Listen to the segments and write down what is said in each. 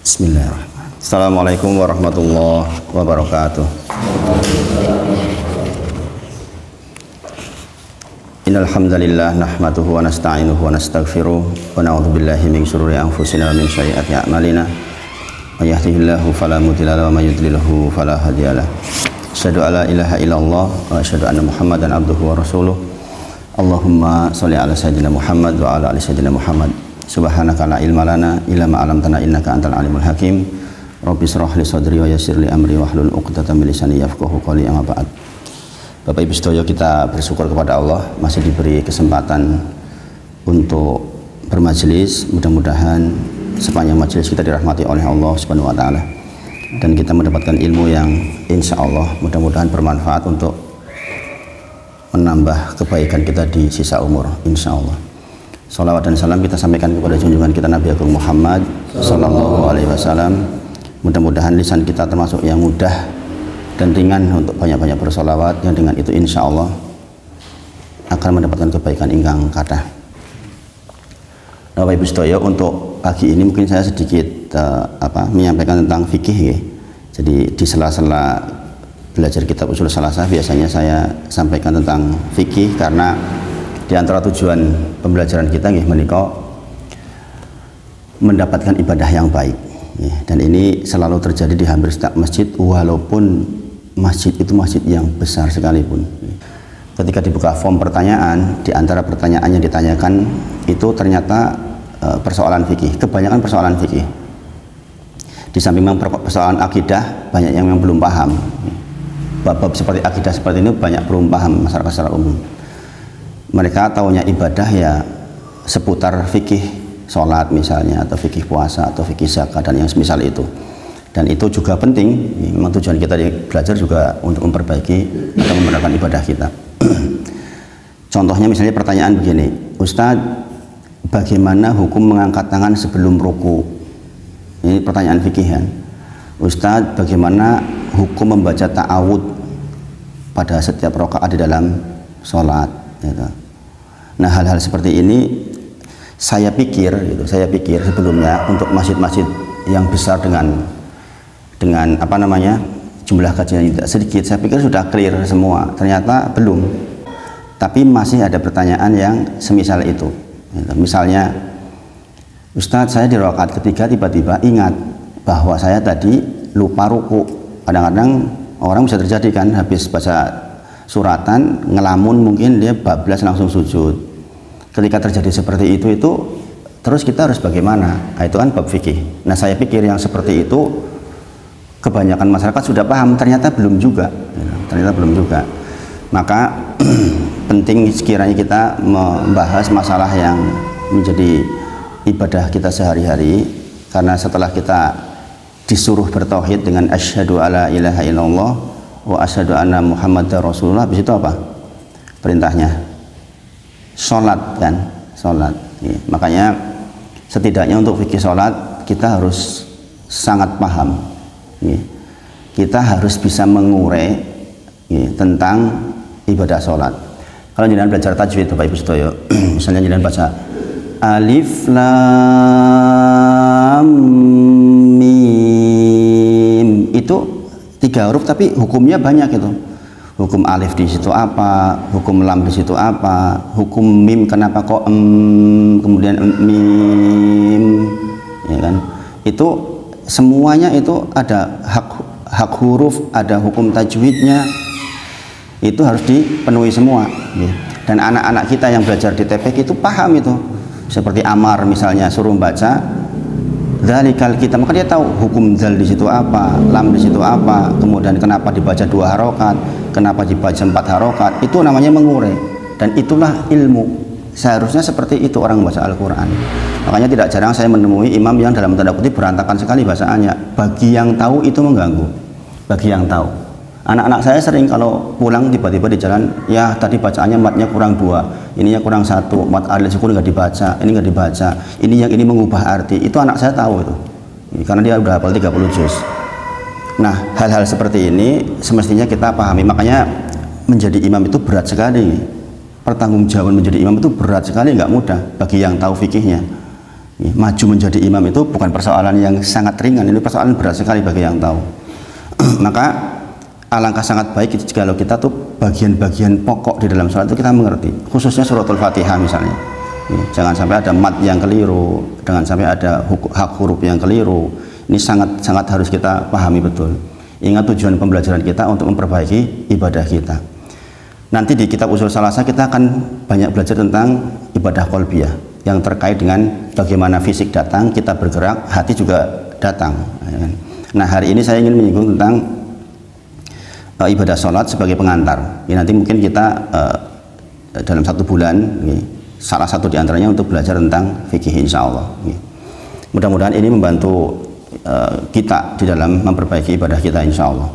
Bismillahirrahmanirrahim. Assalamualaikum warahmatullahi wabarakatuh. Innal hamdalillah nahmaduhu wa nasta'inuhu wa nastaghfiruh wa na'udzu billahi min shururi anfusina wa min sayyiati a'malina. May yahdihillahu fala mudilla lahu wa may yudlilhu fala hadiyalah. Asyhadu an la ilaha illallah wa asyhadu anna Muhammadan abduhu wa rasuluh. Allahumma shalli ala sayyidina Muhammad wa ala ali sayyidina Muhammad. Subhanaka la ilma lana illa ma 'allamtana innaka antal alimul hakim. Rabbi shrah li sadri wa yassir li amri wahlul 'uqdatam min lisani yafqahu qawli. Amma ba'd. Bapak Ibu sedaya, kita bersyukur kepada Allah masih diberi kesempatan untuk bermajelis. Mudah-mudahan sepanjang majelis kita dirahmati oleh Allah Subhanahu wa taala dan kita mendapatkan ilmu yang insya Allah mudah-mudahan bermanfaat untuk menambah kebaikan kita di sisa umur insya Allah. Salawat dan salam kita sampaikan kepada junjungan kita Nabi Agung Muhammad Sallallahu Alaihi Wasallam. Mudah-mudahan lisan kita termasuk yang mudah dan ringan untuk banyak-banyak bersolawat, yang dengan itu insya Allah akan mendapatkan kebaikan ingkang kathah. Bapak Ibu sedaya, untuk pagi ini mungkin saya sedikit menyampaikan tentang fikih ya. Jadi di sela-sela belajar kitab usul salasah biasanya saya sampaikan tentang fikih, karena di antara tujuan pembelajaran kita menika mendapatkan ibadah yang baik ya. Dan ini selalu terjadi di hampir setiap masjid, walaupun masjid itu masjid yang besar sekalipun. Ketika dibuka form pertanyaan, di antara pertanyaan yang ditanyakan itu ternyata persoalan fikih, kebanyakan persoalan fikih. Di samping persoalan akidah, banyak yang belum paham. Bab-bab seperti akidah seperti ini banyak belum paham masyarakat secara umum. Mereka taunya ibadah ya seputar fikih sholat misalnya, atau fikih puasa, atau fikih zakat, dan yang semisal itu. Dan itu juga penting, memang tujuan kita belajar juga untuk memperbaiki atau membenarkan ibadah kita. Contohnya misalnya pertanyaan begini, Ustadz, bagaimana hukum mengangkat tangan sebelum ruku? Ini pertanyaan fikih kan. Ustadz, bagaimana hukum membaca ta'awud pada setiap rakaat di dalam sholat gitu. Nah, hal-hal seperti ini saya pikir sebelumnya untuk masjid-masjid yang besar dengan jumlah kajian yang tidak sedikit, saya pikir sudah clear semua. Ternyata belum, tapi masih ada pertanyaan yang semisal itu gitu. Misalnya, Ustadz, saya di rakaat ketiga tiba-tiba ingat bahwa saya tadi lupa ruku. Kadang-kadang orang bisa terjadi kan, habis baca suratan ngelamun, mungkin dia bablas langsung sujud. Ketika terjadi seperti itu terus kita harus bagaimana? Nah, itu kan bab fikih. Nah, saya pikir yang seperti itu kebanyakan masyarakat sudah paham, ternyata belum juga. Maka penting sekiranya kita membahas masalah yang menjadi ibadah kita sehari-hari, karena setelah kita disuruh bertauhid dengan asyhadu alla ilaha illallah wa asyhadu anna Muhammadar Rasulullah, habis itu apa perintahnya? Sholat kan, sholat ya. Makanya setidaknya untuk fikih sholat kita harus sangat paham ya. Kita harus bisa mengurai ya, tentang ibadah sholat. Kalau jenengan belajar tajwid Bapak Ibu sedaya, misalnya jenengan baca alif lam mim, itu 3 huruf tapi hukumnya banyak itu. Hukum alif di situ apa, hukum lam di situ apa, hukum mim kenapa kok kemudian mim, ya kan? Itu semuanya itu ada hak huruf, ada hukum tajwidnya, itu harus dipenuhi semua. Ya. Dan anak-anak kita yang belajar di TPK itu paham itu. Seperti Amar misalnya, suruh baca dzalikal kitab, maka dia tahu hukum dzal di situ apa, lam di situ apa, kemudian kenapa dibaca 2 harokat, kenapa dibaca 4 harokat. Itu namanya mengurai, dan itulah ilmu. Seharusnya seperti itu orang membaca Al-Quran. Makanya tidak jarang saya menemui imam yang dalam tanda kutip berantakan sekali bacaannya. Bagi yang tahu itu mengganggu, bagi yang tahu. Anak-anak saya sering kalau pulang tiba-tiba di jalan, ya tadi bacaannya matnya kurang 2, ininya kurang 1, mat alif sukun nggak dibaca, ini nggak dibaca, ini yang ini mengubah arti. Itu anak saya tahu itu, karena dia udah hafal 30 juz. Nah, hal-hal seperti ini semestinya kita pahami. Makanya menjadi imam itu berat sekali. Pertanggungjawaban menjadi imam itu berat sekali, nggak mudah bagi yang tahu fikihnya. Maju menjadi imam itu bukan persoalan yang sangat ringan, ini persoalan berat sekali bagi yang tahu. Maka alangkah sangat baik kalau kita tuh bagian-bagian pokok di dalam sholat itu kita mengerti, khususnya suratul Fatihah misalnya. Jangan sampai ada mat yang keliru, jangan sampai ada hak huruf yang keliru. Ini sangat harus kita pahami betul. Ingat tujuan pembelajaran kita untuk memperbaiki ibadah kita. Nanti di kitab Ushul Shalasah kita akan banyak belajar tentang ibadah qalbiyah yang terkait dengan bagaimana fisik datang, kita bergerak, hati juga datang. Nah, hari ini saya ingin menyinggung tentang ibadah sholat sebagai pengantar. Ya, nanti mungkin kita dalam 1 bulan, salah satu diantaranya untuk belajar tentang fikih, insya Allah. Mudah-mudahan ini membantu kita di dalam memperbaiki ibadah kita, insya Allah.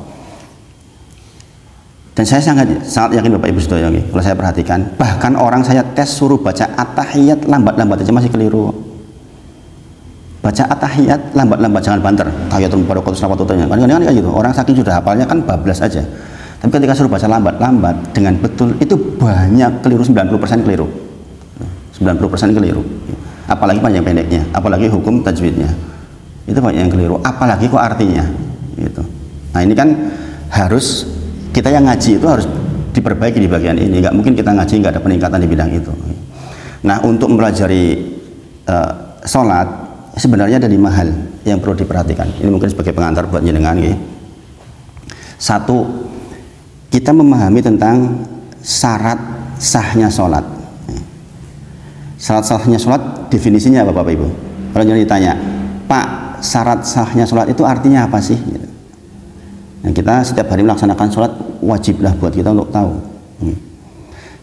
Dan saya sangat yakin Bapak Ibu Saudara, kalau saya perhatikan, bahkan orang saya tes suruh baca at-tahiyat lambat-lambat aja masih keliru. Baca at-tahiyat lambat-lambat, jangan banter. Tahiyatul mubarakatuh salawatutnya. Kadang-kadang kan gitu. Orang saking sudah hafalnya kan bablas aja. Tapi ketika suruh baca lambat-lambat dengan betul, itu banyak keliru, 90% keliru. 90% keliru. Apalagi panjang pendeknya, apalagi hukum tajwidnya. Itu banyak yang keliru, apalagi kok artinya gitu. Nah, ini kan harus kita yang ngaji itu harus diperbaiki di bagian ini. Nggak mungkin kita ngaji nggak ada peningkatan di bidang itu. Nah, untuk mempelajari sholat sebenarnya ada 5 hal yang perlu diperhatikan. Ini mungkin sebagai pengantar buat jenengan. Satu, kita memahami tentang syarat sahnya sholat. Syarat sahnya sholat definisinya apa Bapak Ibu? Kalau jangan ditanya, Pak, syarat sahnya sholat itu artinya apa sih? Nah, kita setiap hari melaksanakan sholat wajiblah buat kita untuk tahu.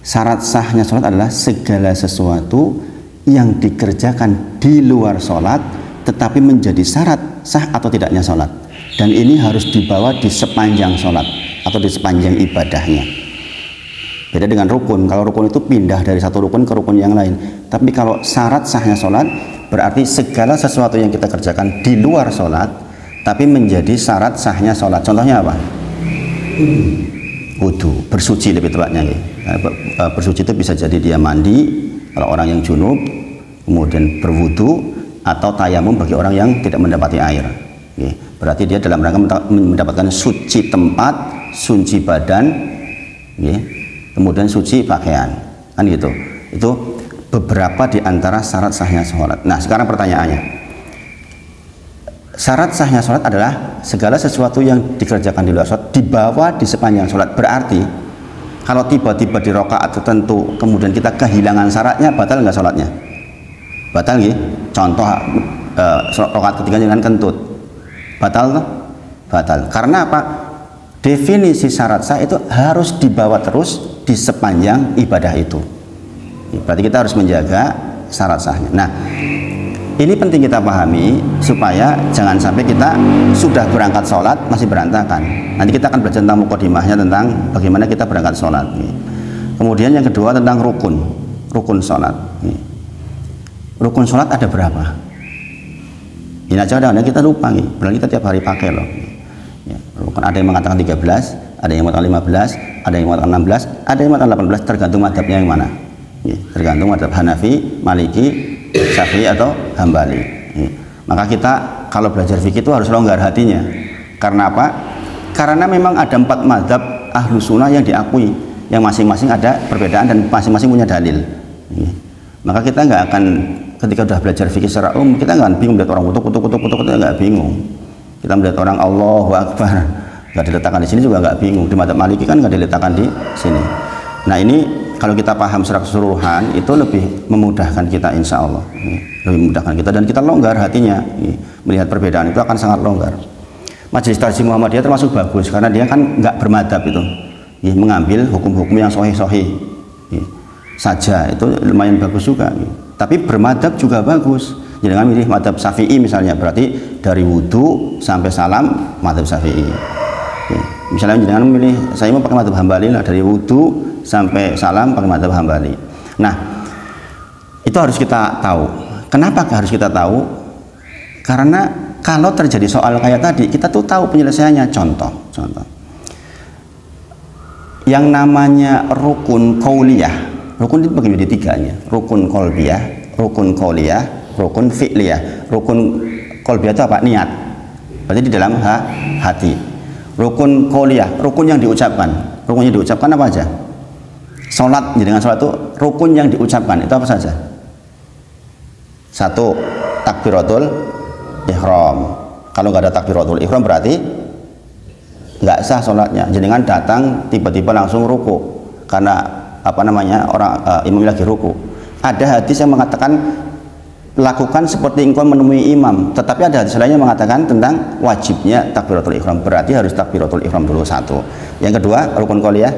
Syarat sahnya sholat adalah segala sesuatu yang dikerjakan di luar sholat tetapi menjadi syarat sah atau tidaknya sholat, dan ini harus dibawa di sepanjang sholat atau di sepanjang ibadahnya. Beda dengan rukun. Kalau rukun itu pindah dari satu rukun ke rukun yang lain, tapi kalau syarat sahnya sholat berarti segala sesuatu yang kita kerjakan di luar sholat tapi menjadi syarat sahnya sholat. Contohnya apa? Wudu, bersuci lebih tepatnya. Bersuci itu bisa jadi dia mandi kalau orang yang junub, kemudian berwudu, atau tayamum bagi orang yang tidak mendapati air. Berarti dia dalam rangka mendapatkan suci tempat, suci badan, kemudian suci pakaian, kan gitu. Itu beberapa di antara syarat sahnya sholat. Nah, sekarang pertanyaannya, syarat sahnya sholat adalah segala sesuatu yang dikerjakan di luar sholat dibawa di sepanjang sholat. Berarti kalau tiba-tiba di rakaat tertentu kemudian kita kehilangan syaratnya, batal nggak sholatnya? Batal nggih? Contoh rakaat ketiga dengan kentut, batal tuh? Batal. Karena apa? Definisi syarat sah itu harus dibawa terus di sepanjang ibadah itu. Berarti kita harus menjaga syarat sahnya. Nah, ini penting kita pahami supaya jangan sampai kita sudah berangkat sholat masih berantakan. Nanti kita akan belajar tentang mukadimahnya, tentang bagaimana kita berangkat sholat. Kemudian yang kedua tentang rukun sholat. Rukun sholat ada berapa? Ini aja kadang-kadang kita lupa, padahal kita tiap hari pakai loh. Rukun ada yang mengatakan 13, ada yang mengatakan 15, ada yang mengatakan 16, ada yang mengatakan 18, tergantung madhabnya yang mana. Tergantung madhab Hanafi, Maliki, Syafi'i atau Hambali. Maka kita kalau belajar fikih itu harus longgar hatinya. Karena apa? Karena memang ada 4 madhab ahlu sunnah yang diakui, yang masing-masing ada perbedaan dan masing-masing punya dalil. Maka kita nggak akan, ketika sudah belajar fikih secara umum, kita nggak bingung melihat orang kutuk, kita nggak bingung. Kita melihat orang Allahu Akbar nggak diletakkan di sini juga nggak bingung. Di madhab Maliki kan nggak diletakkan di sini. Nah, ini kalau kita paham secara keseluruhan itu lebih memudahkan kita, insya Allah. Lebih memudahkan kita dan kita longgar hatinya. Melihat perbedaan itu akan sangat longgar. Majelis Tarjih Muhammadiyah termasuk bagus karena dia kan nggak bermadhab itu, mengambil hukum-hukum yang sahih-sahih saja, itu lumayan bagus juga. Tapi bermadhab juga bagus. Jangan milih madhab Syafi'i misalnya, berarti dari wudhu sampai salam madhab Syafi'i. Misalnya jangan milih, saya mau pakai madhab Hambali lah, dari wudhu sampai salam pakai madhab Hambali. Nah, itu harus kita tahu. Kenapa harus kita tahu? Karena kalau terjadi soal kayak tadi, kita tuh tahu penyelesaiannya. Contoh yang namanya rukun qauliyah. Rukun itu bagi menjadi 3-nya. Rukun qalbiyah, rukun qauliyah, rukun fi'liyah. Rukun qalbiyah itu apa? Niat. Berarti di dalam hati. Rukun qauliyah, rukun yang diucapkan. Rukun yang diucapkan apa aja? Salat, dengan salat itu rukun yang diucapkan itu apa saja? 1. Takbiratul ihram. Kalau nggak ada takbiratul ihram berarti nggak sah sholatnya. Jenengan datang tiba-tiba langsung ruku karena apa namanya imam lagi ruku. Ada hadis yang mengatakan lakukan seperti engkau menemui imam, tetapi ada hadis lainnya mengatakan tentang wajibnya takbiratul ihram. Berarti harus takbiratul ihram dulu 1. Yang kedua, rukun qauliyah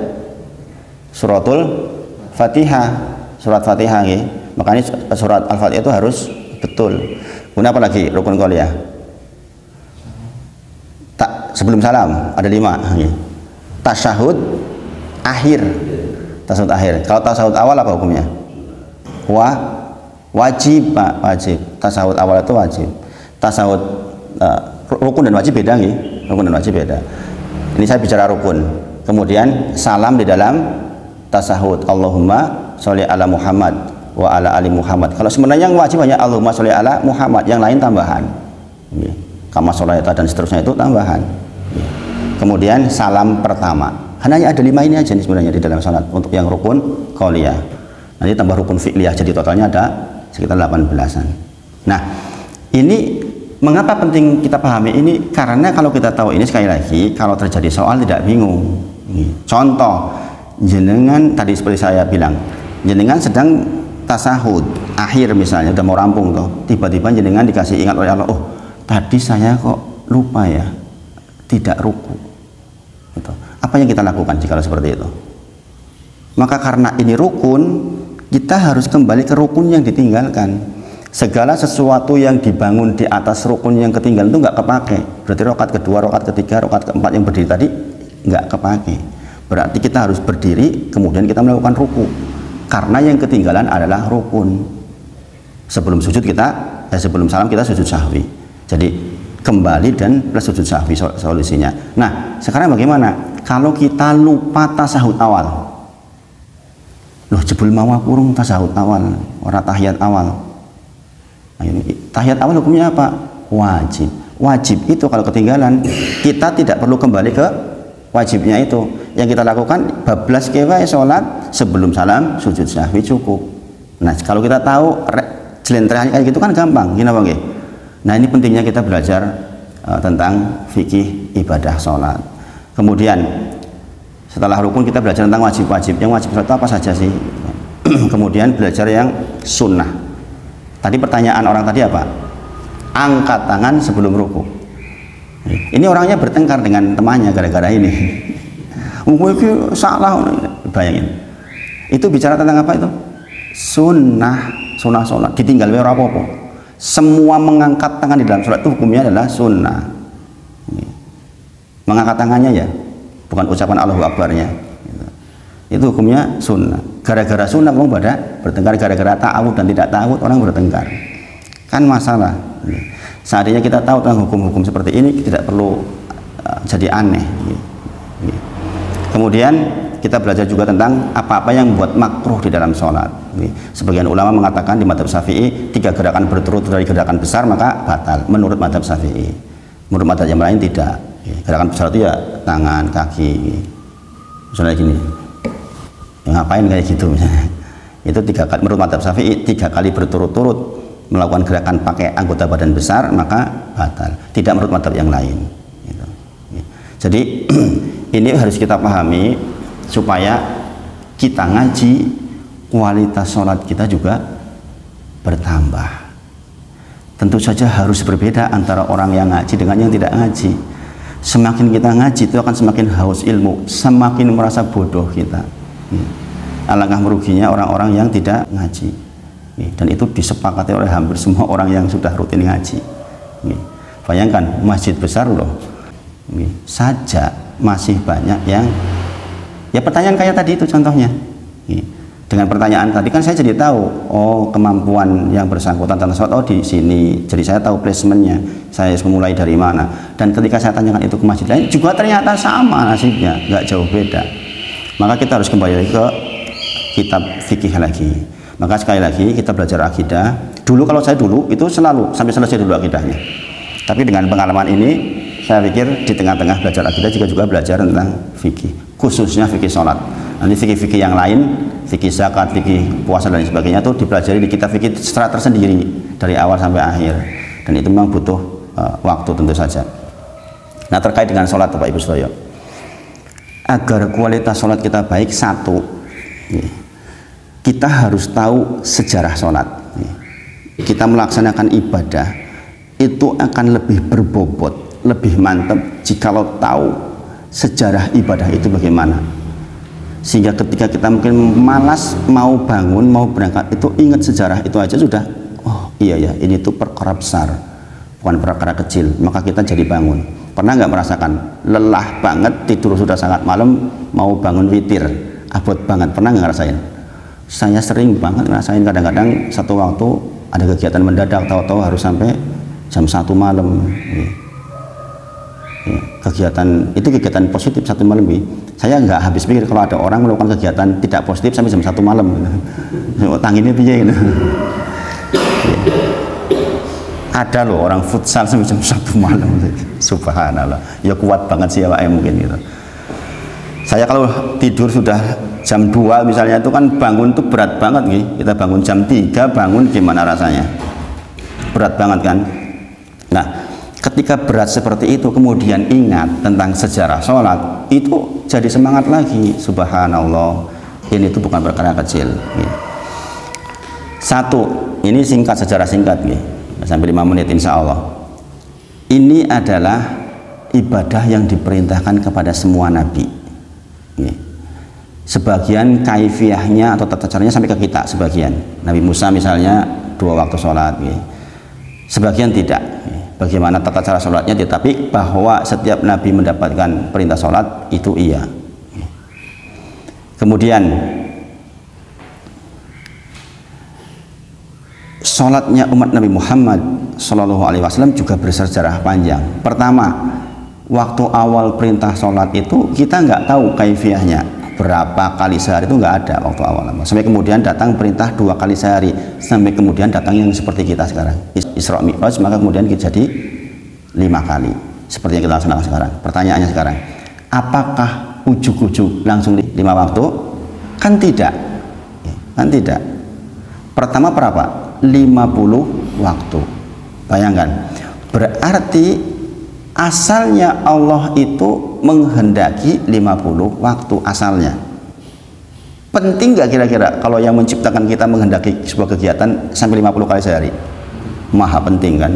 suratul Fatihah, surat Fatihah ya. Makanya surat Al-Fatihah itu harus betul. Kemudian apa lagi rukun qauliyah? Sebelum salam ada 5 ya. Tasyahud akhir. Tasyahud akhir. Kalau tasyahud awal apa hukumnya? Wajib, Pak, wajib. Tasyahud awal itu wajib. Tasyahud rukun dan wajib beda nih. Rukun dan wajib beda. Ini saya bicara rukun. Kemudian salam di dalam tasyahud. Allahumma sholli ala Muhammad wa ala ali Muhammad. Kalau sebenarnya yang wajib hanya Allahumma sholli ala Muhammad, yang lain tambahan. Kama sholata dan seterusnya itu tambahan. Kemudian salam pertama. Hanya ada 5 ini aja nih sebenarnya di dalam salat untuk yang rukun qauliyah. Nanti tambah rukun fi'liyah, jadi totalnya ada sekitar 18-an. Nah, ini mengapa penting kita pahami ini? Karena kalau kita tahu ini, sekali lagi, kalau terjadi soal tidak bingung. Contoh, jenengan tadi seperti saya bilang, jenengan sedang tasahud akhir misalnya, udah mau rampung tuh, tiba-tiba jenengan dikasih ingat oleh Allah, oh tadi saya kok lupa ya, tidak ruku. Gitu. Apa yang kita lakukan jika seperti itu? Maka karena ini rukun, kita harus kembali ke rukun yang ditinggalkan. Segala sesuatu yang dibangun di atas rukun yang ketinggalan itu nggak kepake. Berarti rokat kedua, rokat ketiga, rokat keempat yang berdiri tadi nggak kepake. Berarti kita harus berdiri, kemudian kita melakukan ruku. Karena yang ketinggalan adalah rukun. Sebelum sujud sebelum salam kita sujud sahwi. Jadi kembali dan plus sujud sahwi solusinya. Nah, sekarang bagaimana? Kalau kita lupa tasahud awal, loh jebul mau kurung tasahud awal, orang tahiyat awal. Nah, ini tahiyat awal hukumnya apa? Wajib. Wajib itu kalau ketinggalan, kita tidak perlu kembali ke wajibnya itu. Yang kita lakukan bablas kewae sholat sebelum salam sujud sahwi cukup. Nah, kalau kita tahu jelentrehan kayak gitu kan gampang, gini apa nggih? Nah, ini pentingnya kita belajar tentang fikih ibadah sholat. Kemudian setelah rukun kita belajar tentang wajib-wajib. Yang wajib sholat itu apa saja sih? Kemudian belajar yang sunnah. Tadi pertanyaan orang tadi apa? Angkat tangan sebelum ruku. Ini orangnya bertengkar dengan temannya gara-gara ini. Mungkin salah, bayangin. Itu bicara tentang apa itu? Sunnah sholat. Ditinggal ora apa-apa. Semua mengangkat tangan di dalam sholat itu hukumnya adalah sunnah. Mengangkat tangannya ya, bukan ucapan Allahu Akbarnya. Itu hukumnya sunnah. Gara-gara sunnah orang pada bertengkar, gara-gara ta'awud dan tidak ta'awud orang bertengkar. Kan masalah. Seandainya kita tahu tentang hukum-hukum seperti ini, tidak perlu jadi aneh. Kemudian kita belajar juga tentang apa-apa yang membuat makruh di dalam sholat. Sebagian ulama mengatakan di mazhab Syafi'i 3 gerakan berturut dari gerakan besar maka batal menurut mazhab Syafi'i. Menurut mazhab yang lain tidak. Gerakan besar itu ya tangan, kaki. Misalnya gini, ya, ngapain kayak gitu misalnya. Itu 3 kali menurut mazhab Syafi'i 3 kali berturut-turut melakukan gerakan pakai anggota badan besar maka batal. Tidak menurut mazhab yang lain. Gitu. Jadi ini harus kita pahami supaya kita ngaji, kualitas sholat kita juga bertambah. Tentu saja harus berbeda antara orang yang ngaji dengan yang tidak ngaji. Semakin kita ngaji itu akan semakin haus ilmu, semakin merasa bodoh kita. Alangkah meruginya orang-orang yang tidak ngaji. Dan itu disepakati oleh hampir semua orang yang sudah rutin ngaji. Bayangkan masjid besar loh saja masih banyak yang ya pertanyaan kayak tadi itu contohnya. Dengan pertanyaan tadi kan saya jadi tahu, oh kemampuan yang bersangkutan tentang sholat, oh di sini. Jadi saya tahu placementnya, saya harus memulai dari mana. Dan ketika saya tanyakan itu ke masjid lain, juga ternyata sama nasibnya, nggak jauh beda. Maka kita harus kembali ke kitab fikih lagi. Maka sekali lagi kita belajar akidah Dulu kalau saya dulu itu selalu sampai selesai dulu akidahnya. Tapi dengan pengalaman ini saya pikir di tengah-tengah belajar akidah juga belajar tentang fikih, khususnya fikih sholat. Nanti fikih-fikih yang lain, fikih zakat, fikih puasa dan sebagainya itu dipelajari di kitab fikih secara tersendiri dari awal sampai akhir. Dan itu memang butuh waktu tentu saja. Nah, terkait dengan sholat Bapak Ibu Sedaya, agar kualitas sholat kita baik, satu, kita harus tahu sejarah sholat. Kita melaksanakan ibadah itu akan lebih berbobot, lebih mantap jikalau tahu sejarah ibadah itu bagaimana, sehingga ketika kita mungkin malas mau bangun, mau berangkat, itu ingat sejarah itu aja sudah, oh iya ya, ini tuh perkara besar, bukan perkara kecil, maka kita jadi bangun. Pernah nggak merasakan lelah banget, tidur sudah sangat malam, mau bangun witir, abot banget, pernah nggak ngerasain? Saya sering banget ngerasain, kadang-kadang satu waktu ada kegiatan mendadak, tahu-tahu harus sampai jam 1 malam. Kegiatan itu kegiatan positif 1 malam. Saya nggak habis pikir kalau ada orang melakukan kegiatan tidak positif sampai jam 1 malam. Tanginnya piye gitu. Ada loh orang futsal sampai jam 1 malam. Subhanallah. Ya kuat banget sih ya Pak, mungkin gitu. Saya kalau tidur sudah jam 2 misalnya itu kan bangun tuh berat banget nih. Kita bangun jam 3 bangun gimana rasanya? Berat banget kan? Nah, ketika berat seperti itu kemudian ingat tentang sejarah sholat, itu jadi semangat lagi. Subhanallah, ini tuh bukan perkara kecil. Satu, ini singkat, sejarah singkat nih, sampai 5 menit insya Allah. Ini adalah ibadah yang diperintahkan kepada semua nabi. Sebagian kaifiahnya atau tata caranya sampai ke kita, sebagian. Nabi Musa misalnya 2 waktu sholat, sebagian tidak. Bagaimana tata cara sholatnya, tetapi bahwa setiap nabi mendapatkan perintah sholat itu iya. Kemudian sholatnya umat Nabi Muhammad SAW juga bersejarah panjang. Pertama, waktu awal perintah sholat itu kita nggak tahu kaifiahnya, berapa kali sehari itu nggak ada waktu awal. Sampai kemudian datang perintah 2 kali sehari, sampai kemudian datang yang seperti kita sekarang, Isra Mi'raj, maka kemudian jadi 5 kali seperti yang kita laksanakan sekarang. Pertanyaannya sekarang, apakah ujuk-ujuk langsung 5 waktu? Kan tidak, kan tidak. Pertama berapa? 50 waktu. Bayangkan, berarti asalnya Allah itu menghendaki 50 waktu asalnya. Penting nggak kira-kira kalau yang menciptakan kita menghendaki sebuah kegiatan sampai 50 kali sehari? Maha penting kan?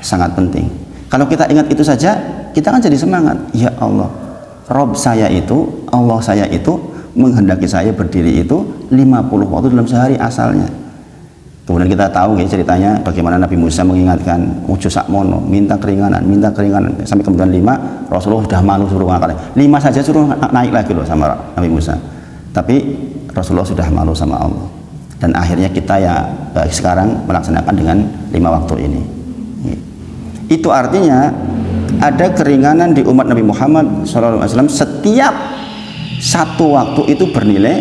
Sangat penting. Kalau kita ingat itu saja, kita kan jadi semangat. Ya Allah, Rob saya itu, Allah saya itu menghendaki saya berdiri itu 50 waktu dalam sehari asalnya. Kemudian kita tahu ya ceritanya bagaimana Nabi Musa mengingatkan ujo sakmono, minta keringanan sampai kemudian 5, Rasulullah sudah malu suruh ngakali 5 saja suruh naik lagi loh sama Nabi Musa, tapi Rasulullah sudah malu sama Allah. Dan akhirnya kita ya sekarang melaksanakan dengan 5 waktu ini. Itu artinya ada keringanan di umat Nabi Muhammad SAW. Setiap 1 waktu itu bernilai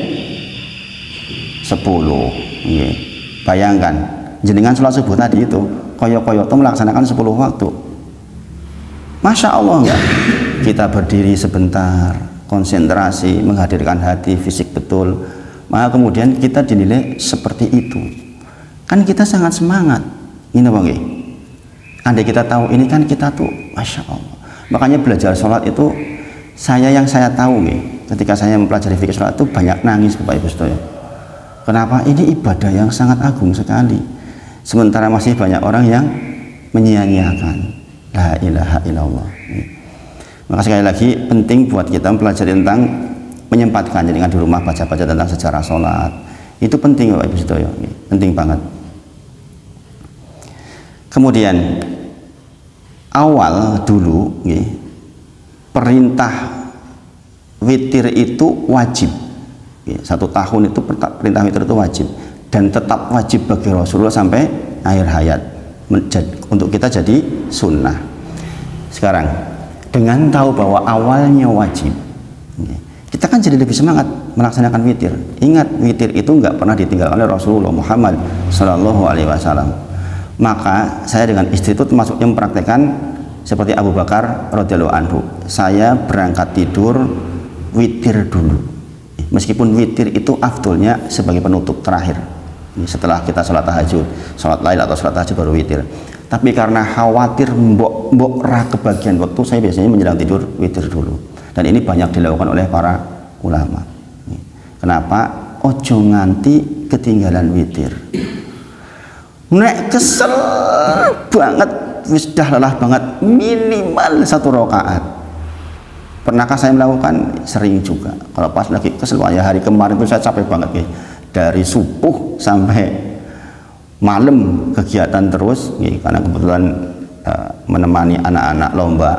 10. Bayangkan, jenengan sholat subuh tadi itu koyo-koyo itu melaksanakan 10 waktu. Masya Allah enggak? Kita berdiri sebentar, konsentrasi, menghadirkan hati, fisik betul, maka kemudian kita dinilai seperti itu. Kan kita sangat semangat. Ini Bang. Andai kita tahu ini kan kita tuh Masya Allah. Makanya belajar sholat itu yang saya tahu ketika saya mempelajari fikih sholat itu banyak nangis Bapak Ibu Sedaya. Kenapa? Ini ibadah yang sangat agung sekali, sementara masih banyak orang yang menyia-nyiakan. La ilaha illallah. Maka sekali lagi penting buat kita mempelajari tentang menyempatkan dengan di rumah baca-baca tentang sejarah sholat. Itu penting Bapak Ibu Sedaya, penting banget. Kemudian awal dulu perintah witir itu wajib. 1 tahun itu perintah witir itu wajib dan tetap wajib bagi Rasulullah sampai akhir hayat, untuk kita jadi sunnah. Sekarang dengan tahu bahwa awalnya wajib, kita kan jadi lebih semangat melaksanakan witir. Ingat, witir itu nggak pernah ditinggalkan oleh Rasulullah Muhammad Shallallahu Alaihi Wasallam. Maka saya dengan istri itu termasuk yang mempraktekkan seperti Abu Bakar radhiyallahu anhu. Saya berangkat tidur witir dulu, meskipun witir itu afdolnya sebagai penutup terakhir. Setelah kita sholat tahajud, sholat lail atau sholat tahajud baru witir. Tapi karena khawatir mbok kebagian waktu, saya biasanya menjelang tidur witir dulu. Dan ini banyak dilakukan oleh para ulama. Kenapa? Ojo nganti ketinggalan witir. Nek kesel banget, wis dah lelah banget, minimal 1 rakaat. Pernahkah saya melakukan? Sering juga. Kalau pas lagi kesel, ya hari kemarin itu saya capek banget, dari subuh sampai malam kegiatan terus, karena kebetulan menemani anak-anak lomba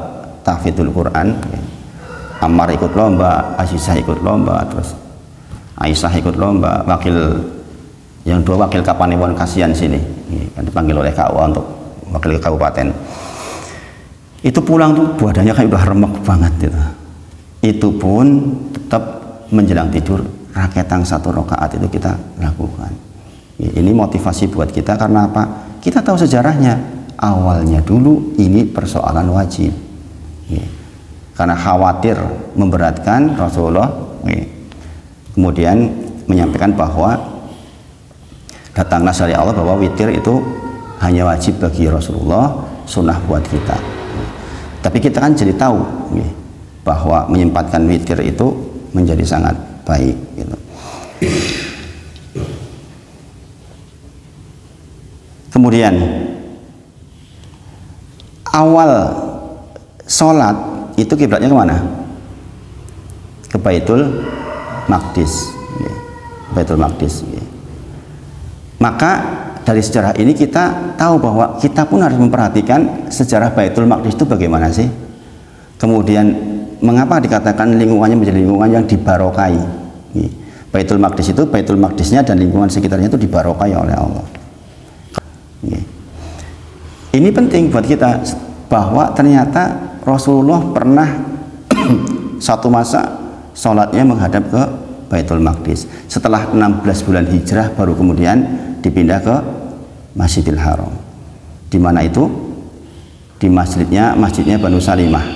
tahfidzul Quran. Ammar ikut lomba, Azizah ikut lomba, terus Aisyah ikut lomba, yang 2 wakil Kapanewon Kasihan sini, kan dipanggil oleh KUA untuk wakil kabupaten. Itu pulang tuh badannya kayak udah remek banget gitu. Itu pun tetap menjelang tidur raketang 1 rakaat itu kita lakukan. Ini motivasi buat kita karena apa? Kita tahu sejarahnya. Awalnya dulu ini persoalan wajib. Karena khawatir memberatkan Rasulullah, kemudian menyampaikan bahwa datang nas dari Allah bahwa witir itu hanya wajib bagi Rasulullah, sunnah buat kita. Tapi kita kan jadi tahu bahwa menyempatkan witir itu menjadi sangat baik gitu. Kemudian awal sholat itu kiblatnya kemana? Ke Baitul Maqdis, Baitul Maqdis. Maka dari sejarah ini kita tahu bahwa kita pun harus memperhatikan sejarah Baitul Maqdis itu bagaimana sih. Kemudian mengapa dikatakan lingkungannya menjadi lingkungan yang dibarokai? Baitul Maqdis itu, Baitul Maqdisnya dan lingkungan sekitarnya itu dibarokai oleh Allah. Ini penting buat kita bahwa ternyata Rasulullah pernah satu masa sholatnya menghadap ke Baitul Maqdis. Setelah 16 bulan hijrah baru kemudian dipindah ke Masjidil Haram. Di mana itu? Di masjidnya Banu Salimah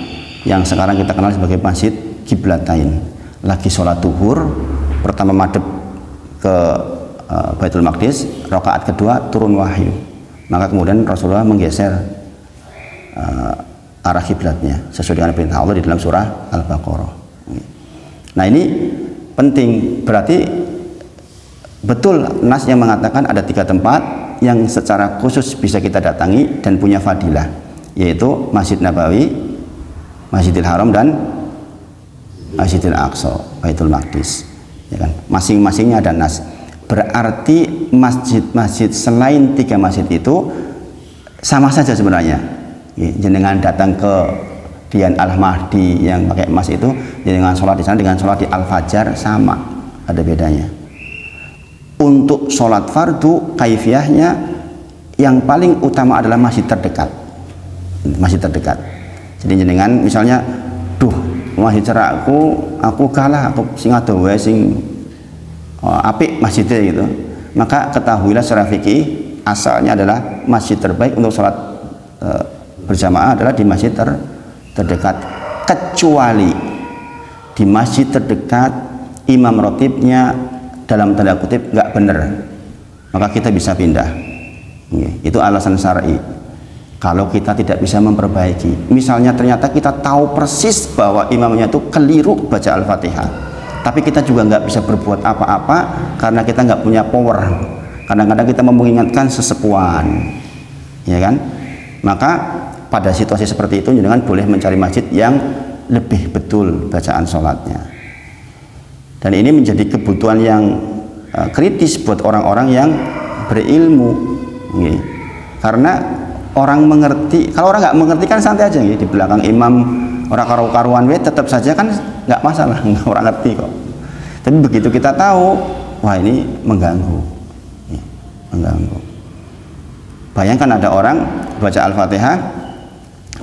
yang sekarang kita kenal sebagai Masjid Qiblatain. Lagi sholat duhur, pertama madhep ke Baitul Maqdis, rakaat kedua turun wahyu. Maka kemudian Rasulullah menggeser arah kiblatnya sesuai dengan perintah Allah di dalam surah Al-Baqarah. Nah, ini penting, berarti betul nas yang mengatakan ada 3 tempat yang secara khusus bisa kita datangi dan punya fadilah, yaitu Masjid Nabawi, Masjidil Haram, dan Masjidil Aqsa, Baitul Maqdis. Ya kan? Masing-masingnya ada nas. Berarti masjid-masjid selain 3 masjid itu sama saja sebenarnya. Jenengan datang ke Dian Al-Mahdi yang pakai emas itu, jenengan sholat di sana dengan sholat di Al-Fajar sama, ada bedanya. Untuk sholat fardu kaifiyahnya yang paling utama adalah masjid terdekat. Masjid terdekat. Jadi jenengan misalnya, masjid cerakku aku kalah, aku sing ado wae sing apik masjidnya gitu. Maka ketahuilah secara fikih asalnya adalah masjid terbaik untuk sholat berjamaah adalah di masjid terdekat, kecuali di masjid terdekat imam rotibnya dalam tanda kutip nggak bener, maka kita bisa pindah. Itu alasan syar'i. Kalau kita tidak bisa memperbaiki, misalnya ternyata kita tahu persis bahwa imamnya itu keliru baca Al-Fatihah, tapi kita juga nggak bisa berbuat apa-apa karena kita nggak punya power. Kadang-kadang kita mengingatkan sesepuan, ya kan? Maka pada situasi seperti itu jangan boleh mencari masjid yang lebih betul bacaan sholatnya. Dan ini menjadi kebutuhan yang kritis buat orang-orang yang berilmu, karena orang mengerti. Kalau orang nggak mengerti kan santai aja, di belakang imam orang karu-karuan tetap saja kan nggak masalah, orang ngerti kok. Tapi begitu kita tahu, wah ini mengganggu. Bayangkan ada orang baca Al-Fatihah,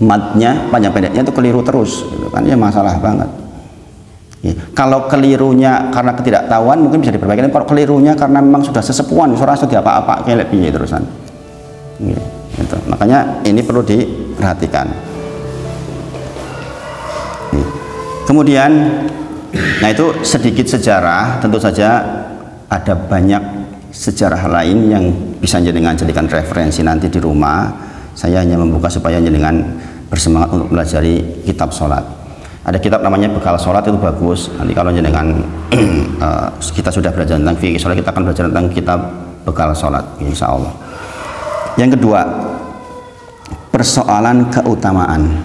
matnya panjang pendeknya itu keliru terus, gitu kan, ya masalah banget. Ya, kalau kelirunya karena ketidaktahuan mungkin bisa diperbaiki. Kalau kelirunya karena memang sudah sesepuan, sudah apa-apa kayak piye terusan. Ya, gitu. Makanya ini perlu diperhatikan. Ya. Kemudian, nah itu sedikit sejarah. Tentu saja ada banyak sejarah lain yang bisa jenengan jadikan referensi nanti di rumah. Saya hanya membuka supaya jenengan bersemangat untuk pelajari kitab sholat. Ada kitab namanya Bekal Sholat, itu bagus. Nanti kalau jenengan kita sudah belajar tentang fikih sholat, kita akan belajar tentang kitab Bekal Sholat, insya Allah. Yang kedua, persoalan keutamaan.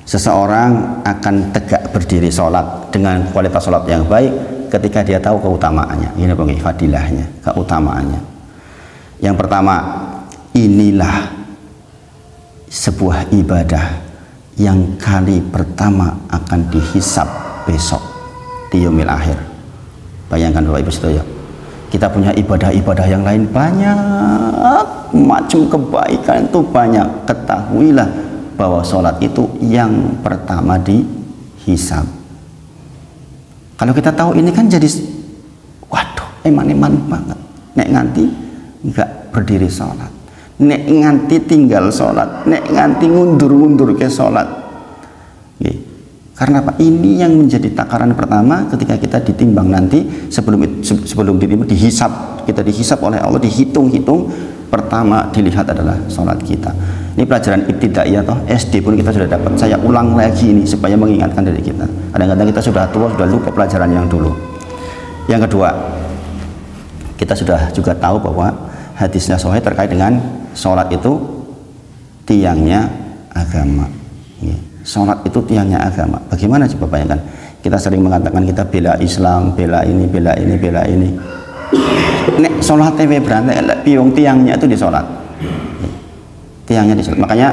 Seseorang akan tegak berdiri sholat dengan kualitas sholat yang baik ketika dia tahu keutamaannya. Ini bagi fadilahnya, keutamaannya. Yang pertama, inilah sebuah ibadah yang kali pertama akan dihisab besok di yaumil akhir. Bayangkan Bapak Ibu sekalian, kita punya ibadah-ibadah yang lain banyak, macam kebaikan itu banyak. Ketahuilah bahwa sholat itu yang pertama dihisab. Kalau kita tahu ini kan jadi, waduh, eman-eman banget. Nek nganti nggak berdiri sholat, nek nganti tinggal sholat, nek nganti ngundur-ngundur ke sholat. Karena apa? Ini yang menjadi takaran pertama ketika kita ditimbang nanti, sebelum ditimbang dihisab, kita dihisab oleh Allah, dihitung-hitung, pertama dilihat adalah sholat kita. Ini pelajaran ibtidaiyah toh, SD pun kita sudah dapat. Saya ulang lagi ini supaya mengingatkan dari kita. Kadang-kadang kita sudah tua, sudah lupa pelajaran yang dulu. Yang kedua, kita sudah juga tahu bahwa hadisnya sahih terkait dengan sholat itu tiangnya agama. Sholat itu tiangnya agama. Bagaimana coba bayangkan? Kita sering mengatakan kita bela Islam, bela ini, bela ini, bela ini. Nek sholat TV berantai, piung tiangnya itu di sholat. Tiangnya di sholat. Makanya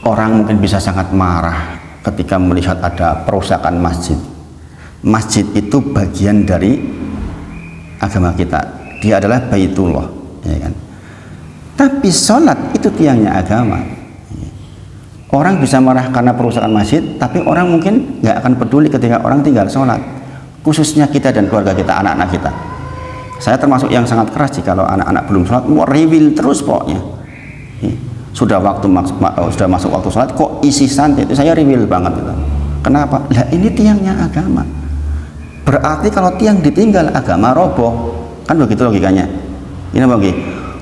orang mungkin bisa sangat marah ketika melihat ada perusakan masjid. Masjid itu bagian dari agama kita. Dia adalah Baitullah, ya kan? Tapi sholat itu tiangnya agama. Orang bisa marah karena perusakan masjid, tapi orang mungkin nggak akan peduli ketika orang tinggal sholat. Khususnya kita dan keluarga kita, anak-anak kita. Saya termasuk yang sangat keras sih kalau anak-anak belum sholat, mau rewil terus pokoknya. Sudah masuk waktu sholat, kok isi santai, itu saya rewil banget gitu. Kenapa? Lah ini tiangnya agama. Berarti kalau tiang ditinggal, agama roboh. Kan begitu logikanya. Ini bagi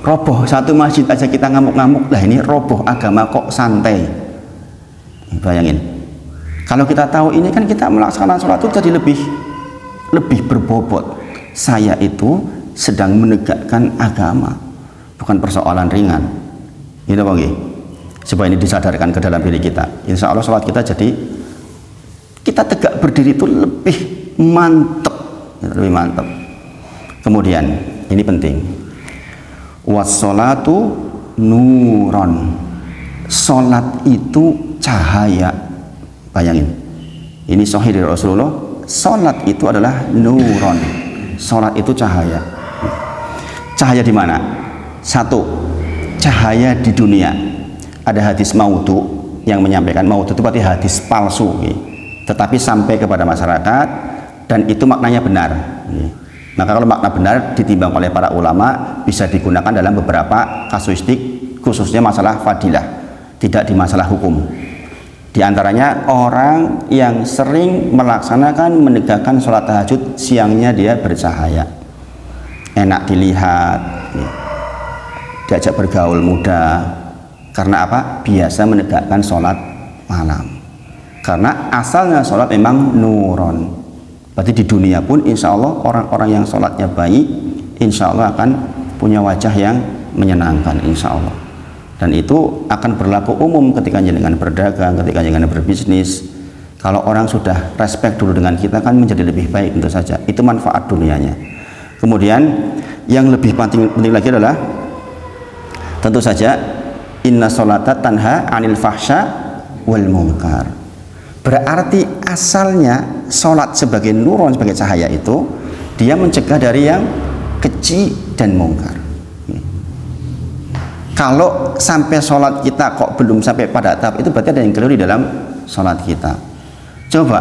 roboh satu masjid aja kita ngamuk-ngamuk, lah ini roboh agama kok santai. Bayangin, kalau kita tahu ini kan kita melaksanakan sholat itu jadi lebih berbobot. Saya itu sedang menegakkan agama, bukan persoalan ringan. Gitu bagi, supaya ini disadarkan ke dalam diri kita. Insya Allah sholat kita jadi, kita tegak berdiri itu lebih mantep, lebih mantep. Kemudian ini penting, wassolatu nuron. Sholat itu cahaya. Bayangin, ini sahih dari Rasulullah. Sholat itu adalah nuron. Sholat itu cahaya. Cahaya di mana? Satu, cahaya di dunia. Ada hadis maudhu yang menyampaikan, maudhu itu berarti hadis palsu, tetapi sampai kepada masyarakat dan itu maknanya benar. Maka kalau makna benar ditimbang oleh para ulama, bisa digunakan dalam beberapa kasuistik, khususnya masalah fadilah, tidak di masalah hukum. Di antaranya orang yang sering melaksanakan menegakkan sholat tahajud, siangnya dia bercahaya, enak dilihat, diajak bergaul mudah. Karena apa? Biasa menegakkan sholat malam. Karena asalnya sholat memang nuron. Berarti di dunia pun insya Allah orang-orang yang sholatnya baik, insya Allah akan punya wajah yang menyenangkan, insya Allah. Dan itu akan berlaku umum ketika jenengan berdagang, ketika jenengan berbisnis. Kalau orang sudah respect dulu dengan kita kan menjadi lebih baik, tentu saja. Itu manfaat dunianya. Kemudian yang lebih penting lagi adalah tentu saja inna sholata tanha anil fahsya wal munkar. Berarti asalnya sholat sebagai nuron, sebagai cahaya itu dia mencegah dari yang keji dan mungkar. Kalau sampai sholat kita kok belum sampai pada tahap itu, berarti ada yang keliru di dalam sholat kita. Coba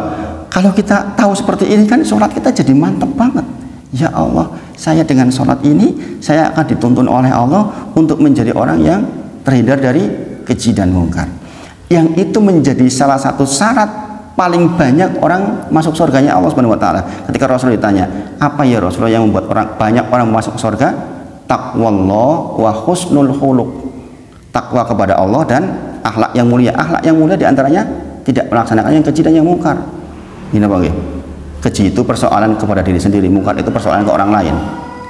Kalau kita tahu seperti ini kan sholat kita jadi mantap banget. Ya Allah, saya dengan sholat ini saya akan dituntun oleh Allah untuk menjadi orang yang terhindar dari keji dan mungkar. Yang itu menjadi salah satu syarat paling banyak orang masuk surganya Allah Subhanahu wa taala. Ketika Rasul ditanya, apa ya Rasulullah yang membuat banyak orang masuk surga? Taqwallah wa husnul khuluq. Takwa kepada Allah dan akhlak yang mulia. Akhlak yang mulia diantaranya tidak melaksanakan yang keji dan yang mungkar. Ini apa nggih? Keji itu persoalan kepada diri sendiri, mungkar itu persoalan ke orang lain.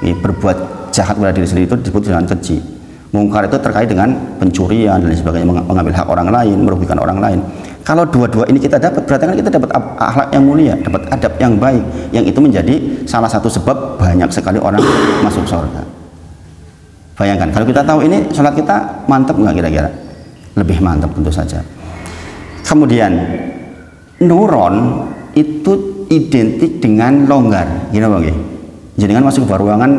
Berbuat jahat kepada diri sendiri itu disebut dengan keji. Mungkar itu terkait dengan pencurian dan sebagainya, mengambil hak orang lain, merugikan orang lain. Kalau dua-dua ini kita dapat, berarti kan kita dapat akhlak yang mulia, dapat adab yang baik, yang itu menjadi salah satu sebab banyak sekali orang masuk surga. Bayangkan, kalau kita tahu ini, sholat kita mantap nggak kira-kira? Lebih mantap tentu saja. Kemudian, nuron itu identik dengan longgar, gini bang. Jadi kan masuk ke ruangan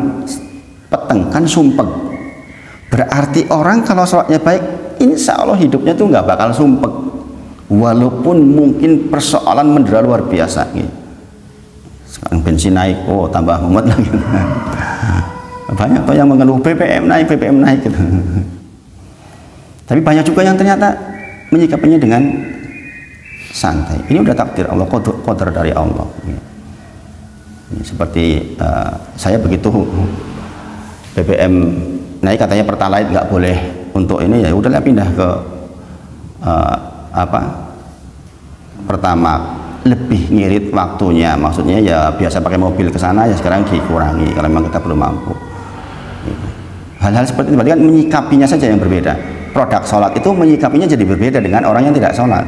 peteng, kan sumpek. Berarti orang kalau sholatnya baik, insya Allah hidupnya tuh nggak bakal sumpek. Walaupun mungkin persoalan mendera luar biasa. Sekarang bensin naik, oh tambah mumet lagi. Banyak tuh yang mengeluh BBM naik gitu. Tapi banyak juga yang ternyata menyikapinya dengan santai. Ini udah takdir Allah, qadar dari Allah. Seperti saya begitu BBM naik katanya Pertalite nggak boleh untuk ini, ya udahlah pindah ke Pertamax. Lebih ngirit waktunya, maksudnya ya biasa pakai mobil ke sana, ya sekarang dikurangi kalau memang kita belum mampu. Hal-hal seperti itu berarti kan menyikapinya saja yang berbeda. Produk sholat itu menyikapinya jadi berbeda dengan orang yang tidak sholat.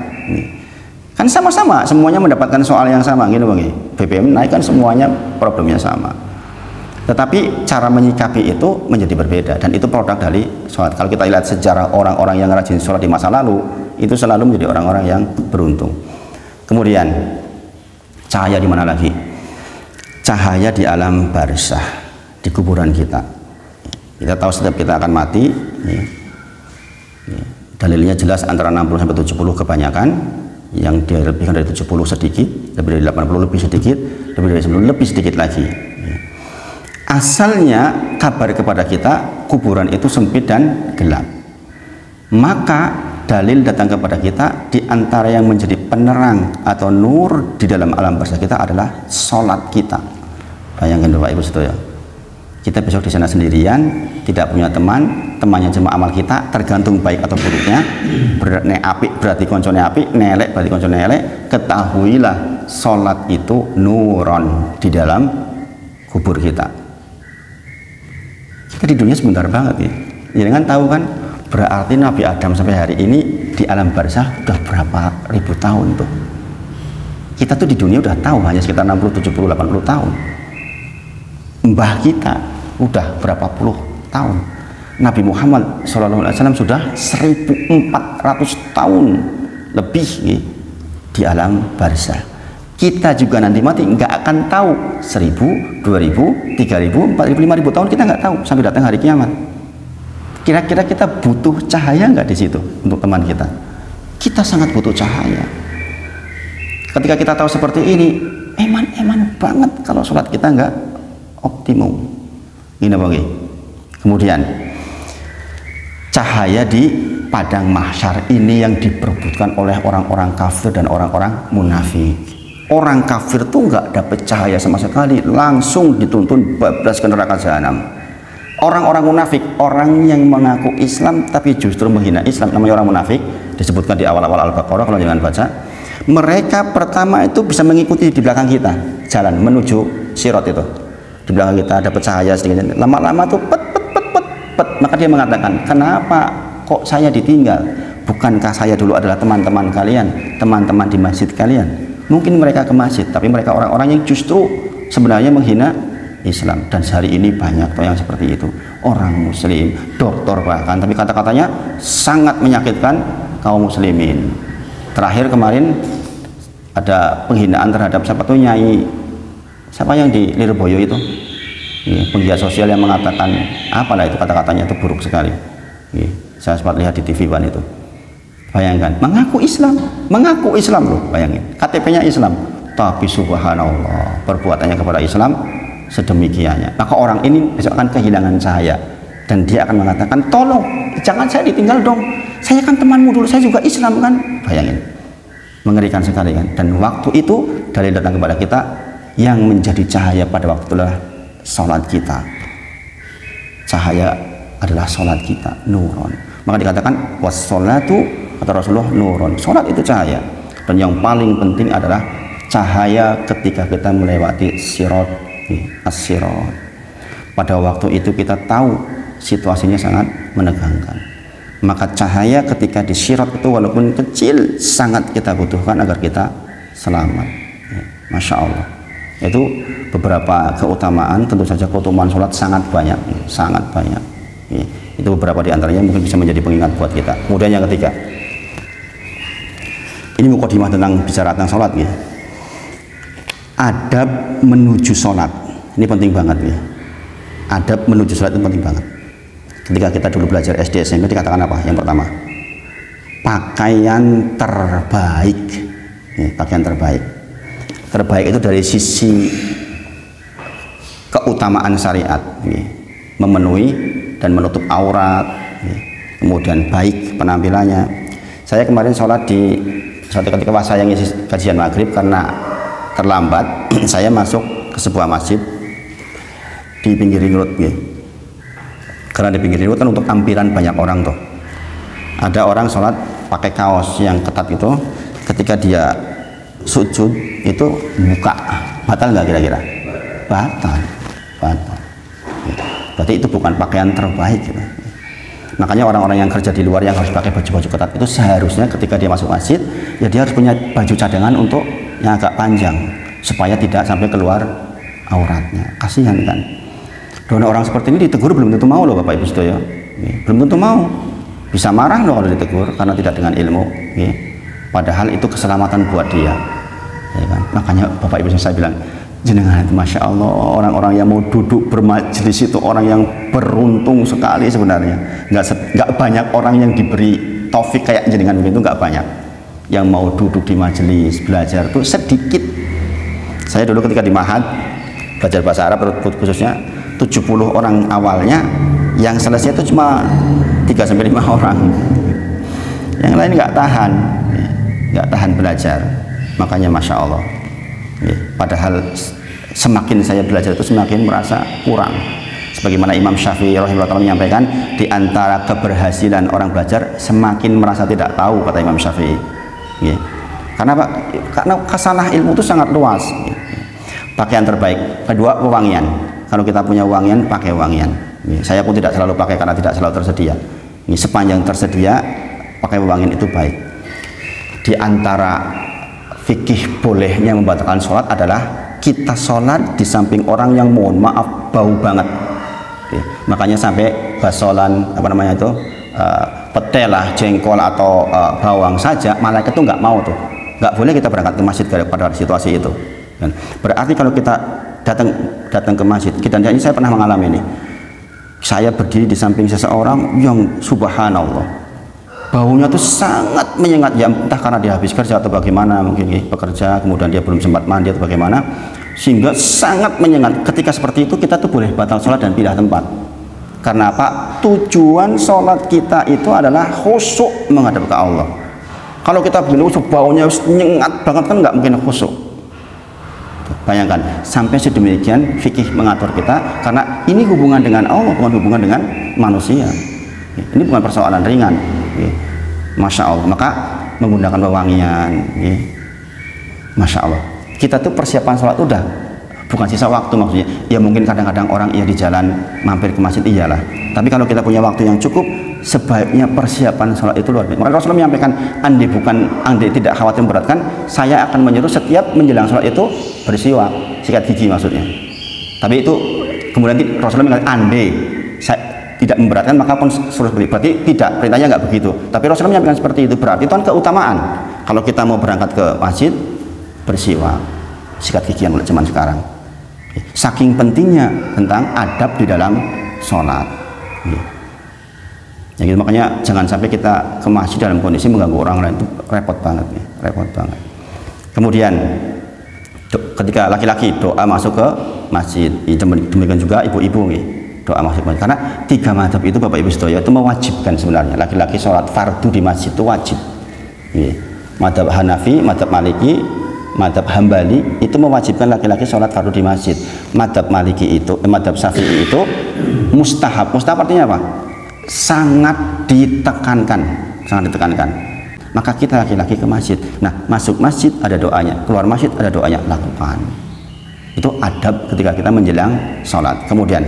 Kan sama-sama, semuanya mendapatkan soal yang sama gitu bang. BBM naik kan semuanya problemnya sama. Tetapi cara menyikapi itu menjadi berbeda, dan itu produk dari sholat. Kalau kita lihat sejarah orang-orang yang rajin sholat di masa lalu, itu selalu menjadi orang-orang yang beruntung. Kemudian cahaya di mana lagi? Cahaya di alam barzah, di kuburan kita. Kita tahu setiap kita akan mati. Dalilnya jelas antara 60 sampai 70 kebanyakan, yang dilebihkan dari 70 sedikit, lebih dari 80 lebih sedikit, lebih dari 90 lebih sedikit lagi. Asalnya kabar kepada kita kuburan itu sempit dan gelap. Maka dalil datang kepada kita, di antara yang menjadi penerang atau nur di dalam alam barzah kita adalah sholat kita. Bayangkan Bapak Ibu saudara, kita besok di sana sendirian, tidak punya teman, temannya cuma amal kita, tergantung baik atau buruknya. Nek apik berarti koncone apik, nelek berarti koncone nelek. Ketahuilah sholat itu nuron di dalam kubur kita. Kita di dunia sebentar banget ya. Jangan tahu kan, berarti Nabi Adam sampai hari ini di alam barzah udah berapa ribu tahun tuh. Kita tuh di dunia udah tahu hanya sekitar 60, 70, 80 tahun. Mbah kita udah berapa puluh tahun. Nabi Muhammad SAW sudah 1400 tahun lebih ya, di alam barzah. Kita juga nanti mati nggak akan tahu 1000, 2000, 3000, 4000, 5000 tahun kita nggak tahu sampai datang hari kiamat. Kira-kira kita butuh cahaya nggak di situ untuk teman kita? Kita sangat butuh cahaya. Ketika kita tahu seperti ini, eman banget kalau sholat kita nggak optimum. Ini bagi. Kemudian cahaya di padang mahsyar ini yang diperebutkan oleh orang-orang kafir dan orang-orang munafik. Orang kafir tuh nggak dapat cahaya sama sekali, langsung dituntun bablas ke neraka jahanam. Orang-orang munafik, orang yang mengaku Islam tapi justru menghina Islam, namanya orang munafik, disebutkan di awal-awal Al-Baqarah kalau jangan baca. Mereka pertama itu bisa mengikuti di belakang kita, jalan menuju sirat itu. Di belakang kita dapat cahaya sedikit, lama-lama tuh pet. Maka dia mengatakan, kenapa kok saya ditinggal? Bukankah saya dulu adalah teman-teman kalian, teman-teman di masjid kalian? Mungkin mereka ke masjid, tapi mereka orang-orang yang justru sebenarnya menghina Islam. Dan sehari ini banyak yang seperti itu, orang muslim, dokter bahkan, tapi kata-katanya sangat menyakitkan kaum muslimin. Terakhir kemarin ada penghinaan terhadap siapa tuh Nyai, siapa yang di Lirboyo itu, penggiat sosial yang mengatakan apalah itu, kata-katanya itu buruk sekali. Saya sempat lihat di TV One itu. Bayangkan, mengaku Islam loh, bayangin, KTP-nya Islam, tapi subhanallah perbuatannya kepada Islam sedemikiannya, maka orang ini besok akan kehilangan cahaya dan dia akan mengatakan, tolong jangan saya ditinggal dong, saya kan temanmu dulu, saya juga Islam kan. Bayangin, mengerikan sekali kan. Dan waktu itu dalil datang kepada kita, yang menjadi cahaya pada waktu itulah sholat kita. Cahaya adalah sholat kita, nurun. Maka dikatakan wassolatu, kata Rasulullah, nurun. Sholat itu cahaya. Dan yang paling penting adalah cahaya ketika kita melewati sirat, as-sirat. Pada waktu itu kita tahu situasinya sangat menegangkan. Maka cahaya ketika di sirat itu walaupun kecil sangat kita butuhkan agar kita selamat. Masya Allah. Itu beberapa keutamaan. Tentu saja keutamaan sholat sangat banyak, sangat banyak. Itu beberapa di antaranya mungkin bisa menjadi pengingat buat kita. Kemudian yang ketiga, ini mukadimah tentang bicara tentang sholat ya. Adab menuju sholat ini penting banget ya. Adab menuju sholat itu penting banget. Ketika kita dulu belajar SD SMP dikatakan apa? Yang pertama, pakaian terbaik. Pakaian terbaik. Terbaik itu dari sisi keutamaan syariat, memenuhi dan menutup aurat, kemudian baik penampilannya. Saya kemarin sholat di suatu ketika pas saya ngisi kajian maghrib karena terlambat, saya masuk ke sebuah masjid di pinggir ring road, karena di pinggir ring road kan untuk ampiran banyak orang tuh. Ada orang sholat pakai kaos yang ketat itu, ketika dia sujud itu buka, batal nggak kira-kira? Batal. Berarti itu bukan pakaian terbaik gitu. Makanya orang-orang yang kerja di luar yang harus pakai baju-baju ketat itu seharusnya ketika dia masuk masjid ya dia harus punya baju cadangan untuk yang agak panjang supaya tidak sampai keluar auratnya. Kasihan kan. Dan orang seperti ini ditegur belum tentu mau loh Bapak Ibu Sedoyo. Belum tentu mau. Bisa marah loh kalau ditegur karena tidak dengan ilmu. Padahal itu keselamatan buat dia. Ya kan? Makanya Bapak Ibu saya bilang, jenengan itu Masya Allah, orang-orang yang mau duduk bermajelis itu orang yang beruntung sekali sebenarnya. Nggak banyak orang yang diberi taufik kayak jenengan begitu, nggak banyak. Yang mau duduk di majelis belajar itu sedikit. Saya dulu ketika di Mahad belajar bahasa Arab khususnya 70 orang awalnya, yang selesai itu cuma 3-5 orang. Yang lain nggak tahan belajar. Makanya Masya Allah. Padahal semakin saya belajar itu semakin merasa kurang. Sebagaimana Imam Syafi'i rahimahullah menyampaikan, di antara keberhasilan orang belajar semakin merasa tidak tahu, kata Imam Syafi'i. Karena apa? Karena khasanah ilmu itu sangat luas. Pakaian terbaik. Kedua, wewangian. Kalau kita punya wangian, pakai wangian. Saya pun tidak selalu pakai karena tidak selalu tersedia. Sepanjang tersedia, pakai wewangian itu baik. Di antara fikih bolehnya membatalkan sholat adalah kita sholat di samping orang yang mohon maaf bau banget. Makanya sampai basolan petelah, jengkol atau bawang saja malaikat itu nggak mau tuh, nggak boleh kita berangkat ke masjid pada situasi itu. Berarti kalau kita datang ke masjid, ini saya pernah mengalami ini. Saya berdiri di samping seseorang yang subhanallah baunya tuh sangat menyengat, ya entah karena dia habis kerja atau bagaimana, mungkin bekerja kemudian dia belum sempat mandi atau bagaimana, sehingga sangat menyengat. Ketika seperti itu kita tuh boleh batal sholat dan pindah tempat. Karena apa? Tujuan sholat kita itu adalah khusyuk menghadap ke Allah. Kalau kita begini baunya nyengat banget kan nggak mungkin khusyuk. Bayangkan, sampai sedemikian fikih mengatur kita, karena ini hubungan dengan Allah, bukan hubungan dengan manusia. Ini bukan persoalan ringan. Masya Allah. Maka menggunakan wewangian, Masya Allah. Kita tuh persiapan sholat udah bukan sisa waktu maksudnya. Ya mungkin kadang-kadang orang di jalan mampir ke masjid, iyalah. Tapi kalau kita punya waktu yang cukup, sebaiknya persiapan sholat itu luar biasa. Maka Rasulullah menyampaikan, andai tidak khawatir memberatkan, saya akan menyuruh setiap menjelang sholat itu bersiwak, sikat gigi maksudnya. Tapi itu kemudian Rasulullah mengatakan, andai saya tidak memberatkan maka pun suruh seperti, berarti tidak, perintahnya nggak begitu. Tapi Rasulullah menyampaikan seperti itu, berarti itu kan keutamaan. Kalau kita mau berangkat ke masjid, bersiwak, sikat gigi yang zaman sekarang. Saking pentingnya tentang adab di dalam sholat. Ya gitu, makanya jangan sampai kita ke masjid dalam kondisi mengganggu orang lain, itu repot banget, repot banget. Kemudian ketika laki-laki doa masuk ke masjid, demikian juga ibu-ibu doa masuk ke masjid. Karena 3 mazhab itu Bapak Ibu sedaya itu mewajibkan sebenarnya laki-laki sholat fardu di masjid itu wajib. Mazhab Hanafi, mazhab Maliki, mazhab Hambali itu mewajibkan laki-laki sholat fardu di masjid. Mazhab Maliki itu, mazhab Syafi'i itu mustahab. Mustahab artinya apa? Sangat ditekankan, sangat ditekankan. Maka kita laki-laki ke masjid. Nah, masuk masjid ada doanya, keluar masjid ada doanya, lakukan. Itu adab ketika kita menjelang sholat. Kemudian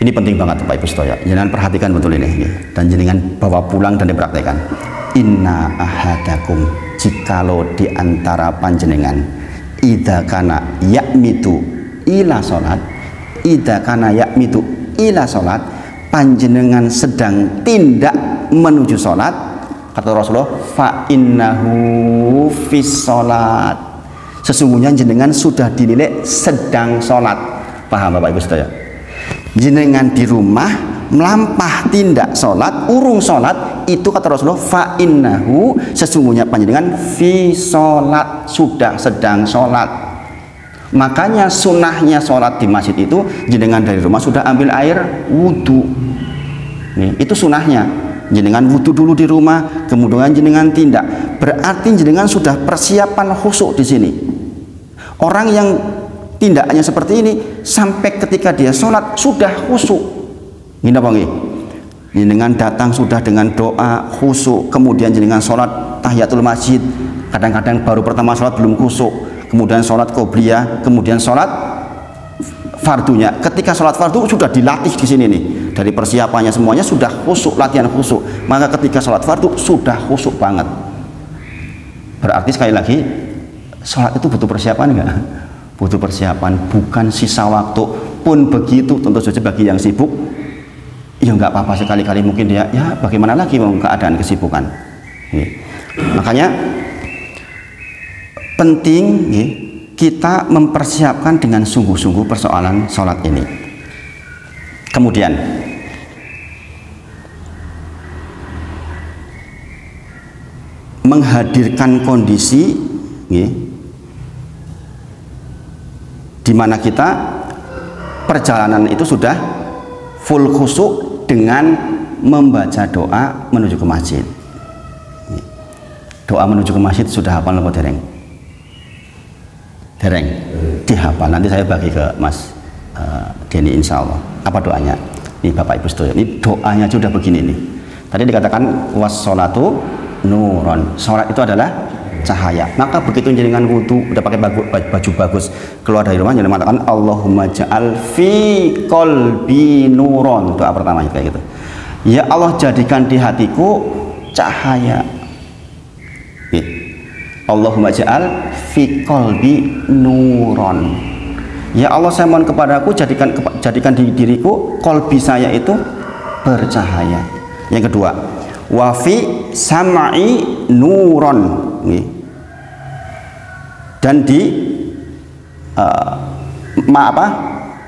ini penting banget Bapak Ibu sedaya. Jangan perhatikan betul ini dan jenengan bawa pulang dan dipraktekkan. Inna ahadakum, jikalau di antara panjenengan idza kana ya'mitu ila salat, idza kana ya'mitu ila salat, panjenengan sedang tindak menuju salat, kata Rasulullah, fa innahu fis salat, sesungguhnya jenengan sudah dinilai sedang salat. Paham Bapak Ibu sedaya? Jenengan di rumah melampah tindak sholat, urung sholat, itu kata Rasulullah, fa innahu, sesungguhnya panjenengan fi sholat, sudah sedang sholat. Makanya sunnahnya sholat di masjid itu jenengan dari rumah sudah ambil air wudhu. Itu sunnahnya. Jenengan wudhu dulu di rumah, kemudian jenengan tindak. Berarti jenengan sudah persiapan khusyuk di sini. Orang yang tindakannya seperti ini sampai ketika dia sholat sudah khusyuk. Ini apa nggih? Jenengan datang sudah dengan doa khusyuk, kemudian jenengan sholat tahiyatul masjid. Kadang-kadang baru pertama sholat belum khusyuk, kemudian sholat qobliyah, kemudian sholat fardunya. Ketika sholat fardu sudah dilatih di sini nih, dari persiapannya semuanya sudah khusyuk, latihan khusyuk. Maka ketika sholat fardu sudah khusyuk banget. Berarti sekali lagi sholat itu butuh persiapan enggak? Butuh persiapan, bukan sisa waktu. Pun begitu, tentu saja bagi yang sibuk, ya nggak apa-apa, sekali-kali mungkin dia, ya bagaimana lagi mau keadaan kesibukan. Makanya penting kita mempersiapkan dengan sungguh-sungguh persoalan sholat ini. Kemudian menghadirkan kondisi di mana kita perjalanan itu sudah full khusyuk dengan membaca doa menuju ke masjid. Doa menuju ke masjid sudah hafal apa dereng? Dereng? Dihafal. Nanti saya bagi ke Mas Denny insya Allah. Apa doanya? Ini Bapak Ibu setuju. Ini doanya sudah begini nih. Tadi dikatakan was-sholatu nuron. Sholat itu adalah cahaya. Maka begitu jenengan wudu, udah pakai baju bagus, keluar dari rumah jenengan mengatakan Allahumma ja'al fi qalbi nuron. Doa pertamanya kayak gitu. Ya Allah, jadikan di hatiku cahaya. Allahumma ja'al fi qalbi nuron. Ya Allah, saya mohon kepadaku, jadikan di diriku, qalbi saya itu bercahaya. Yang kedua, wa fi sam'i nuron. Dan di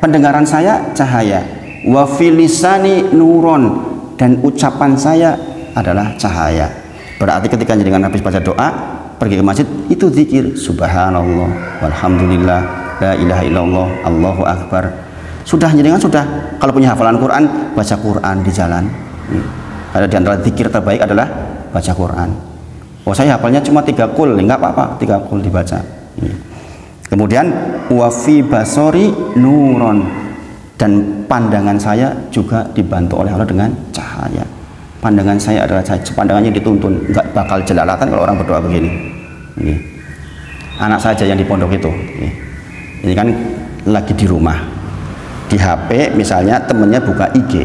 pendengaran saya cahaya. Wa fi lisani nuron, dan ucapan saya adalah cahaya. Berarti ketika jenengan habis baca doa, pergi ke masjid, itu zikir subhanallah walhamdulillah la ilaha illallah Allahu akbar. Sudah jenengan sudah, kalau punya hafalan Quran, baca Quran di jalan. Ada di antara zikir terbaik adalah baca Quran. Oh, saya hafalnya cuma 3 kul, enggak apa-apa, 3 kul dibaca. Kemudian wa fi basori nuron, dan pandangan saya juga dibantu oleh Allah dengan cahaya. Pandangan saya adalah cahaya, pandangannya dituntun, enggak bakal jelalatan kalau orang berdoa begini. Anak saja yang di pondok itu, ini kan lagi di rumah, di HP misalnya temennya buka IG,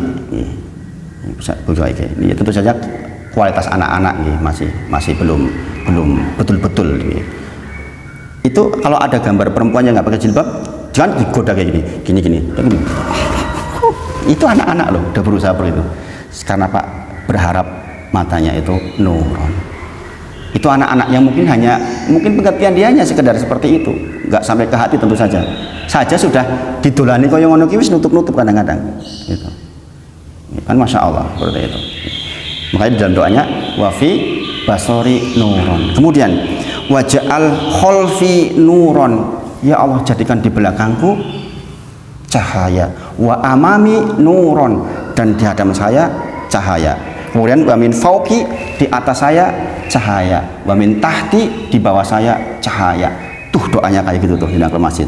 buka IG. Ini tentu saja kualitas anak-anak masih belum betul-betul. Itu kalau ada gambar perempuan yang nggak pakai jilbab, jangan digoda kayak gini. Itu anak-anak loh, udah berusaha seperti itu. Karena Pak berharap matanya itu nuron. Itu anak-anak yang mungkin pengertian dia hanya sekedar seperti itu, nggak sampai ke hati tentu saja. Sudah didolani koyo ngono ki wis nutup-nutup kadang-kadang. Gitu. Kan masya Allah seperti itu. Makanya di dalam doanya wafi basori nuron. Kemudian waja'al kholfi nuron, ya Allah jadikan di belakangku cahaya, wa amami nuron, dan di hadapan saya cahaya. Kemudian wa min fauqi, di atas saya cahaya, wa min tahti, di bawah saya cahaya. Tuh doanya kayak gitu tuh di dalam masjid.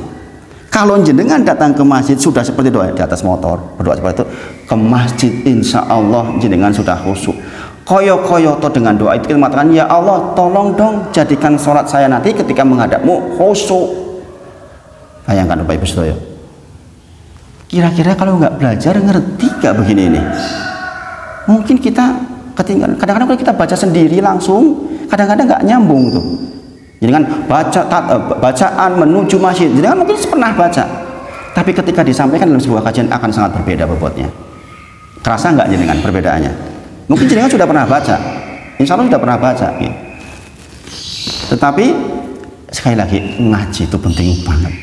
Kalau jenengan datang ke masjid sudah seperti doa di atas motor, berdoa seperti itu, ke masjid insya Allah jenengan sudah khusyuk. Koyo-koyo to dengan doa itu kita mengatakan, ya Allah tolong dong jadikan sholat saya nanti ketika menghadapmu khusyuk. Bayangkan Bapak Ibu Saudara, kira-kira kalau nggak belajar ngerti nggak begini ini? Mungkin kita ketinggalan. Kadang-kadang kita baca sendiri langsung, kadang-kadang nggak nyambung tuh. Jadi kan bacaan menuju masjid, jadi kan mungkin pernah baca, tapi ketika disampaikan dalam sebuah kajian akan sangat berbeda bobotnya. Kerasa nggak jenengan perbedaannya? Mungkin jenengan sudah pernah baca, insya Allah sudah pernah baca. Gitu. Tetapi sekali lagi ngaji itu penting banget.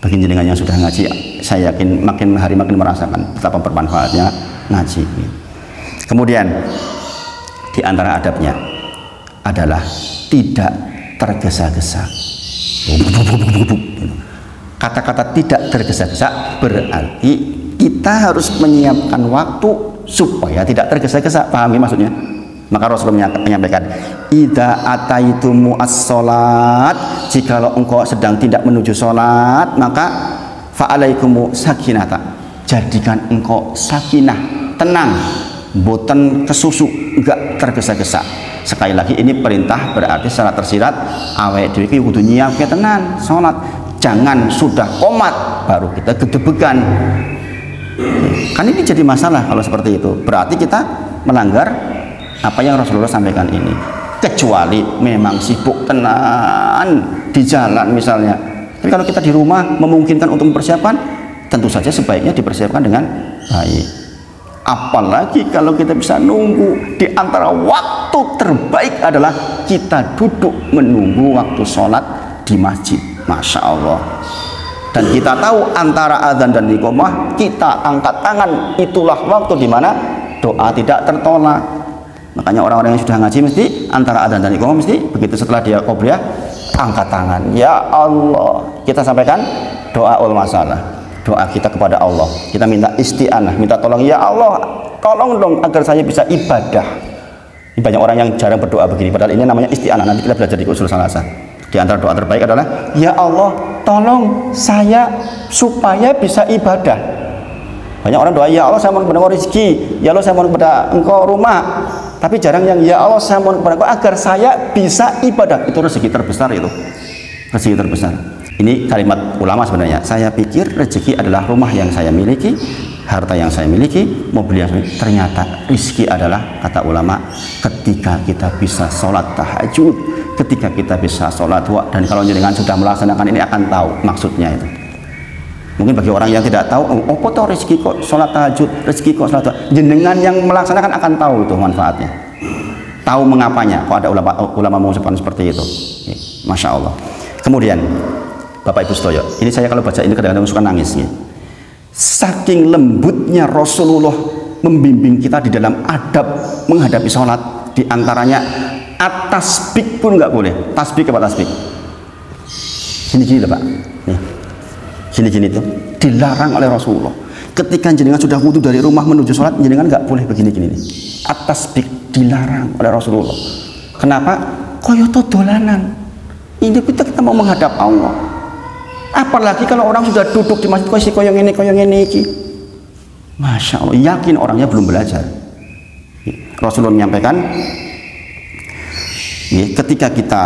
Bagi jenengan yang sudah ngaji, saya yakin makin hari makin merasakan betapa bermanfaatnya ngaji. Gitu. Kemudian di antara adabnya adalah tidak tergesa-gesa. Kata-kata tidak tergesa-gesa berarti kita harus menyiapkan waktu supaya tidak tergesa-gesa. Pahami maksudnya? Maka Rasulullah menyampaikan, idza ataitumu as-sholat, jikalau engkau sedang tidak menuju sholat, maka fa'alaikumu sakinata, jadikan engkau sakinah, tenang, boten kesusu, enggak tergesa-gesa. Sekali lagi ini perintah berarti secara tersirat awake dhewe iki kudu nyiapke tenan salat. Jangan sudah qomat baru kita gedebegan. Kan ini jadi masalah kalau seperti itu. Berarti kita melanggar apa yang Rasulullah sampaikan ini. Kecuali memang sibuk tenan di jalan misalnya. Tapi kalau kita di rumah memungkinkan untuk mempersiapkan, tentu saja sebaiknya dipersiapkan dengan baik. Apalagi kalau kita bisa nunggu, di antara waktu terbaik adalah kita duduk menunggu waktu sholat di masjid. Masya Allah. Dan kita tahu antara azan dan iqamah kita angkat tangan, itulah waktu di mana doa tidak tertolak. Makanya orang-orang yang sudah ngaji mesti antara azan dan iqamah mesti begitu setelah dia qobliyah angkat tangan. Ya Allah, kita sampaikan doa ul masalah. Doa kita kepada Allah, kita minta isti'anah, minta tolong, ya Allah tolong dong agar saya bisa ibadah. Ini banyak orang yang jarang berdoa begini, padahal ini namanya isti'anah. Nanti kita belajar di usul salasa. Di antara doa terbaik adalah, ya Allah tolong saya supaya bisa ibadah. Banyak orang doa, ya Allah saya mohon kepada engkau rezeki, ya Allah saya mohon kepada engkau rumah, tapi jarang yang ya Allah saya mohon kepada engkau agar saya bisa ibadah. Itu rezeki terbesar itu, rezeki terbesar. Ini kalimat ulama sebenarnya. Saya pikir rezeki adalah rumah yang saya miliki, harta yang saya miliki, mobil yang saya miliki. Ternyata rezeki adalah, kata ulama, ketika kita bisa sholat tahajud, ketika kita bisa sholat wa. Dan kalau jenengan sudah melaksanakan ini akan tahu maksudnya itu. Mungkin bagi orang yang tidak tahu, oh kok rezeki kok sholat tahajud, rezeki kok sholat tahajud. Jenengan yang melaksanakan akan tahu itu manfaatnya. Tahu mengapanya. Kok ada ulama mengucapkan seperti itu. Masya Allah. Kemudian Bapak Ibu Sedoyo, ini saya kalau baca ini kadang-kadang suka nangis ya. Saking lembutnya Rasulullah membimbing kita di dalam adab menghadapi sholat, diantaranya at-tasbih pun nggak boleh. Tasbih apa tasbih? Gini-gini Pak, gini-gini tuh dilarang oleh Rasulullah. Ketika jenengan sudah wudu dari rumah menuju sholat, jenengan nggak boleh begini-gini nih. At-tasbih dilarang oleh Rasulullah. Kenapa? Koyoto dolanan. Ini kita mau menghadap Allah. Apalagi kalau orang sudah duduk di masjid koyong ini iki. Masya Allah, yakin orangnya belum belajar. Rasulullah menyampaikan, ketika kita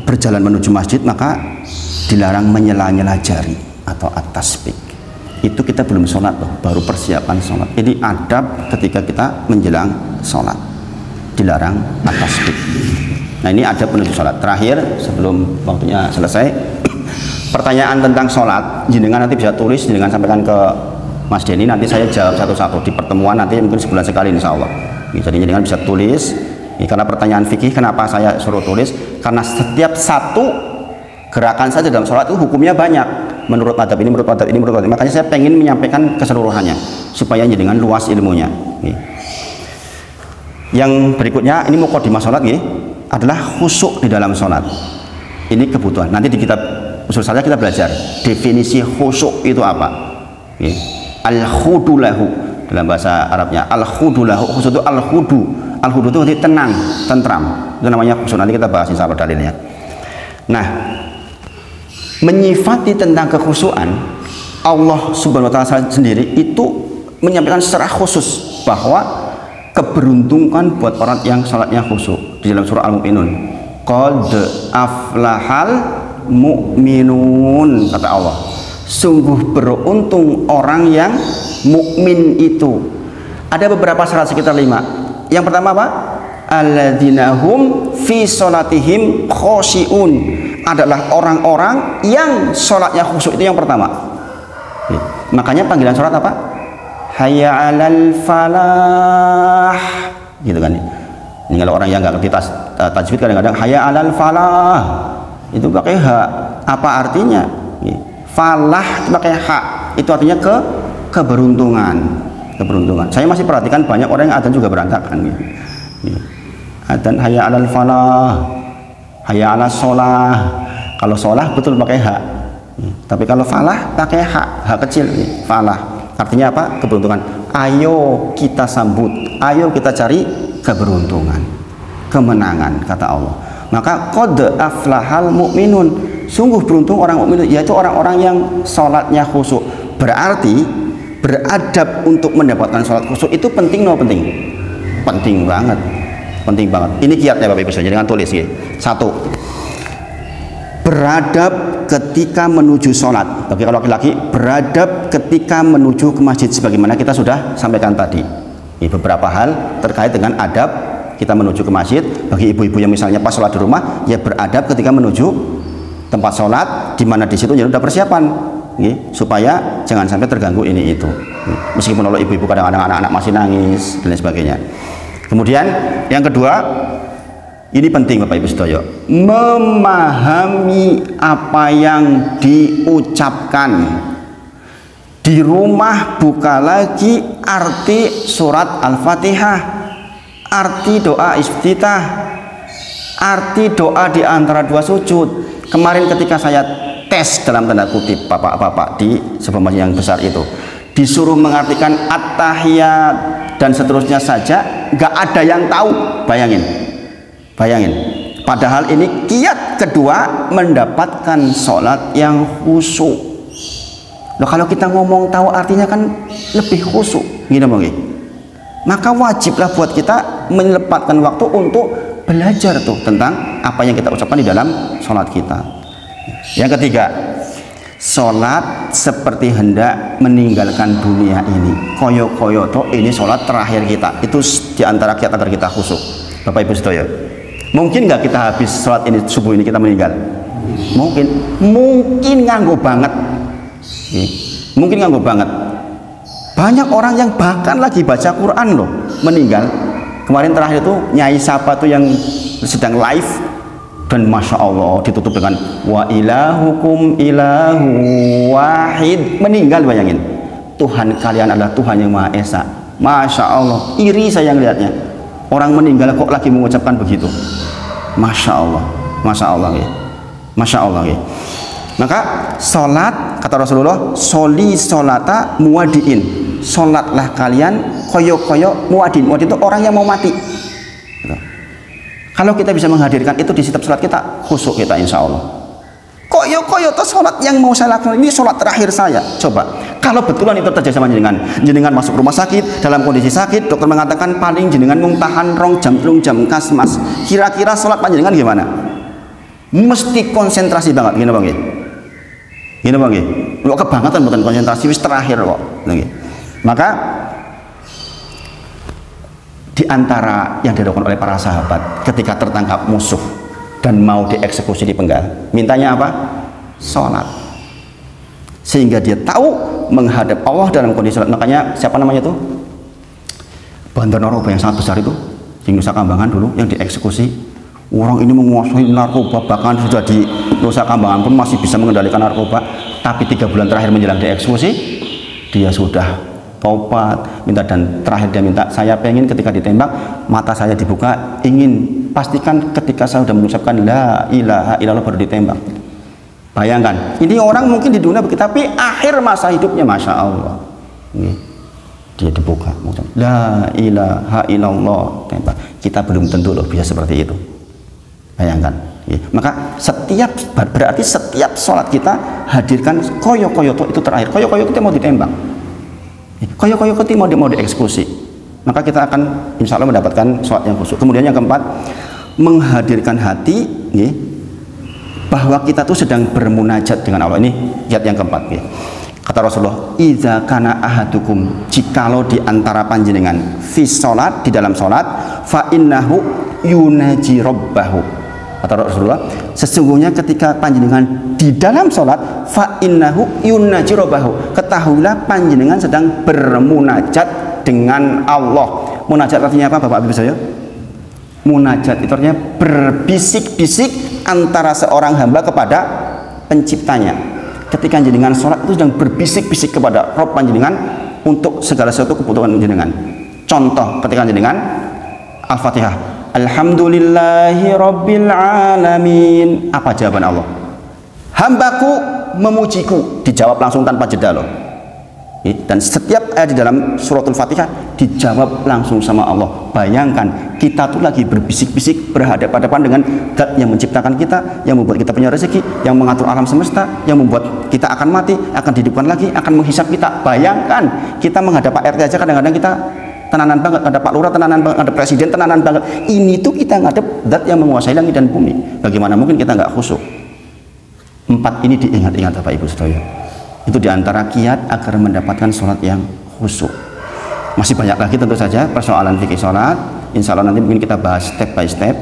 berjalan menuju masjid maka dilarang menyela-nyela jari atau at-tasbih. Itu kita belum sholat loh, baru persiapan sholat. Ini adab ketika kita menjelang sholat, dilarang at-tasbih. Nah ini adab menuju sholat. Terakhir sebelum waktunya selesai, pertanyaan tentang sholat jenengan nanti bisa tulis, jenengan sampaikan ke Mas Denny, nanti saya jawab satu-satu di pertemuan nanti mungkin sebulan sekali insya Allah. Jadi jenengan bisa tulis. Karena pertanyaan fikih kenapa saya suruh tulis, karena setiap satu gerakan saja dalam sholat itu hukumnya banyak, menurut madhab ini, menurut madhab ini, menurut madhab ini. Makanya saya pengen menyampaikan keseluruhannya supaya jenengan luas ilmunya. Yang berikutnya ini mukadimah sholat adalah khusyuk di dalam sholat. Ini kebutuhan. Nanti di kitab usul saja kita belajar definisi khusyuk itu apa. Ya. Al-khudu lahu dalam bahasa Arabnya, al-khudu lahu, khusyuk itu al-khudu. Al-khudu itu berarti tenang, tentram. Itu namanya khusyuk. Nanti kita bahas insyaallah dalilnya. Nah, menyifati tentang kekhusyuan Allah Subhanahu wa taala sendiri itu menyampaikan secara khusus bahwa keberuntungan buat orang yang salatnya khusyuk di dalam surah Al-Mu'minun. Qad aflahal mu'minun, kata Allah. Sungguh beruntung orang yang mukmin itu. Ada beberapa syarat sekitar 5. Yang pertama apa? Alladzina hum fi sholatihim khosyi'un, adalah orang-orang yang sholatnya khusyuk. Itu yang pertama. Makanya panggilan sholat apa? Hayya 'alal falah, gitu kan. Ini kalau orang yang nggak ngerti tajwid kadang-kadang hayya 'alal falah itu pakai ha. Apa artinya? Falah itu pakai ha. Itu artinya keberuntungan. Saya masih perhatikan banyak orang yang adzan juga berantakan. Adzan hayya 'alal falah, hayya 'alas sholah. Kalau sholah betul pakai ha. Tapi kalau falah pakai ha kecil. Falah artinya apa? Keberuntungan. Ayo kita sambut, ayo kita cari keberuntungan, kemenangan, kata Allah. Maka qad aflahal mu'minun, sungguh beruntung orang mukmin, yaitu orang-orang yang sholatnya khusyuk. Berarti beradab untuk mendapatkan sholat khusyuk itu penting. Penting banget. Ini kiatnya Bapak Ibu sekalian, jangan tulis ya. 1. Beradab ketika menuju sholat. Bagi laki-laki, beradab ketika menuju ke masjid, sebagaimana kita sudah sampaikan tadi. Ini beberapa hal terkait dengan adab kita menuju ke masjid. Bagi ibu-ibu yang misalnya pas sholat di rumah, ya beradab ketika menuju tempat sholat, di mana di situ ya sudah persiapan, supaya jangan sampai terganggu ini itu. Meskipun kalau ibu-ibu kadang-kadang anak-anak masih nangis dan lain sebagainya. Kemudian yang kedua, ini penting Bapak Ibu sedaya, memahami apa yang diucapkan. Di rumah buka lagi arti surat Al-Fatihah, arti doa iftitah, arti doa di antara 2 sujud. Kemarin ketika saya tes dalam tanda kutip bapak-bapak di sebuah masjid yang besar itu, disuruh mengartikan at-tahiyat dan seterusnya saja, nggak ada yang tahu. Bayangin. Padahal ini kiat kedua mendapatkan sholat yang khusyuk. Loh, kalau kita ngomong tahu artinya kan lebih khusyuk, gini bang. Maka wajiblah buat kita menyempatkan waktu untuk belajar tuh tentang apa yang kita ucapkan di dalam sholat kita. Yang ketiga, sholat seperti hendak meninggalkan dunia ini. Koyo-koyo toh ini sholat terakhir kita. Itu diantara kiat agar kita khusyuk. Bapak Ibu sedaya, mungkin nggak kita habis sholat ini subuh ini kita meninggal? Mungkin nganggo banget. Banyak orang yang bahkan lagi baca Quran loh meninggal. Kemarin terakhir itu Nyai Sapa tuh yang sedang live, dan Masya Allah ditutup dengan wa ilahukum ilahu wahid, meninggal. Bayangin, Tuhan kalian adalah Tuhan yang Maha Esa. Masya Allah, iri saya ngelihatnya. Orang meninggal kok lagi mengucapkan begitu. Masya Allah ya. Maka sholat, kata Rasulullah, soli sholata muwadiin, sholatlah kalian koyo-koyo muwadin. Muwadin itu orang yang mau mati. Kalau kita bisa menghadirkan itu di setiap sholat kita, khusyuk kita insya Allah. Koyo-koyo itu sholat yang mau saya lakukan, ini sholat terakhir saya. Coba, kalau betulan itu terjadi sama jenengan masuk rumah sakit, dalam kondisi sakit, dokter mengatakan paling jenengan mungtahan 2 jam kasmas. Kira-kira sholat panjenengan gimana? Mesti konsentrasi banget, gini bang. Lo kebangetan bukan konsentrasi, wis terakhir kok. Maka di antara yang dilakukan oleh para sahabat ketika tertangkap musuh dan mau dieksekusi di penggal, mintanya apa? Sholat. Sehingga dia tahu menghadap Allah dalam kondisi sholat. Makanya siapa namanya tuh? Bandar narkoba yang sangat besar itu di Nusa Kambangan dulu yang dieksekusi. Orang ini menguasai narkoba, bahkan sudah di Nusa Kambangan pun masih bisa mengendalikan narkoba. Tapi 3 bulan terakhir menjelang dieksekusi, dia sudah taubat, minta, dan terakhir dia minta, saya pengen ketika ditembak mata saya dibuka, ingin pastikan ketika saya sudah mengucapkan la ilaha illallah baru ditembak. Bayangkan, ini orang mungkin di dunia begitu, tapi akhir masa hidupnya Masya Allah dia dibuka, la ilaha illallah, kita belum tentu loh bisa seperti itu. Bayangkan, maka berarti setiap sholat kita hadirkan koyo-koyo itu terakhir. Koyo-koyo kita mau ditembak, koyo-koyo kita mau dieksekusi, maka kita akan insya Allah mendapatkan sholat yang khusyuk. Kemudian yang keempat, menghadirkan hati bahwa kita tuh sedang bermunajat dengan Allah. Ini ayat yang keempat. Kata Rasulullah, idza kana ahadukum, jikalau di antara panjenengan fi sholat, di dalam sholat, fa innahu yunaji rabbahu. Kata Rasulullah, sesungguhnya ketika panjenengan di dalam sholat, fa innahu yunaji rabbahu, ketahuilah panjenengan sedang bermunajat dengan Allah. Munajat artinya apa Bapak Ibu saya? Munajat itu artinya berbisik-bisik antara seorang hamba kepada penciptanya. Ketika jenengan sholat itu sedang berbisik-bisik kepada Rabb panjenengan untuk segala sesuatu kebutuhan jenengan. Contoh ketika jenengan Al-Fatihah, Alhamdulillahi Rabbil Alamin. Apa jawaban Allah? Hambaku memujiku. Dijawab langsung tanpa jeda loh. Dan setiap ayat di dalam suratul Fatihah dijawab langsung sama Allah. Bayangkan, kita tuh lagi berbisik-bisik berhadapan-hadapan dengan Zat yang menciptakan kita, yang membuat kita punya rezeki, yang mengatur alam semesta, yang membuat kita akan mati, akan dihidupkan lagi, akan menghisap kita. Bayangkan, kita menghadap Pak RT aja kadang-kadang kita tenanan banget, ada Pak Lurah tenanan banget, ada Presiden tenanan banget. Ini tuh kita ngadep Zat yang menguasai langit dan bumi. Bagaimana mungkin kita nggak khusyuk? 4 ini diingat-ingat Bapak Ibu Saudara. Itu diantara kiat agar mendapatkan sholat yang khusyuk. Masih banyak lagi tentu saja persoalan fikih sholat. Insya Allah nanti mungkin kita bahas step by step.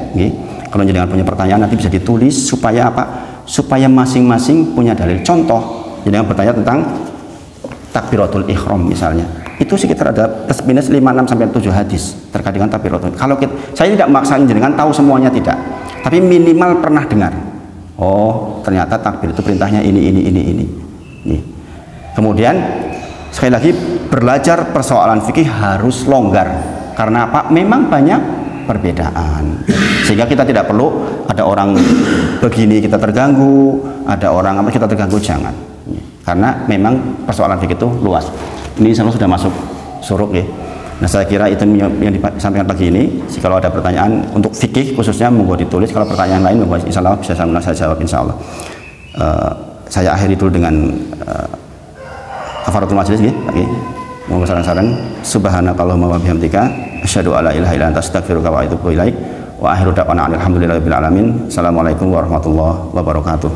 Kalau jangan punya pertanyaan nanti bisa ditulis supaya apa? Supaya masing-masing punya dalil. Contoh, jangan bertanya tentang takbiratul ihram misalnya. Itu sekitar ada plus minus 5, 6 sampai 7 hadis terkait dengan takbiratul. Kalau saya tidak memaksakan jenengan tahu semuanya tidak, tapi minimal pernah dengar. Oh, ternyata takbir itu perintahnya ini. Kemudian sekali lagi belajar persoalan fikih harus longgar karena apa? Memang banyak perbedaan sehingga kita tidak perlu ada orang begini kita terganggu, ada orang apa kita terganggu, jangan, karena memang persoalan fikih itu luas. Ini insya Allah sudah masuk suruk ya. Nah saya kira itu yang disampaikan pagi ini. Kalau ada pertanyaan untuk fikih khususnya monggo ditulis, kalau pertanyaan lain monggo insya Allah bisa saya jawab insya Allah. Saya akhiri dulu dengan kafaratul majelis nggih, oke. Monggo saran-saran. Subhanakallahumma wa bihamdika asyhadu alla ilaha illa anta astaghfiruka wa atubu ilaik. Wa akhiru da'wana alhamdulillahirabbil alamin. Assalamualaikum warahmatullahi wabarakatuh.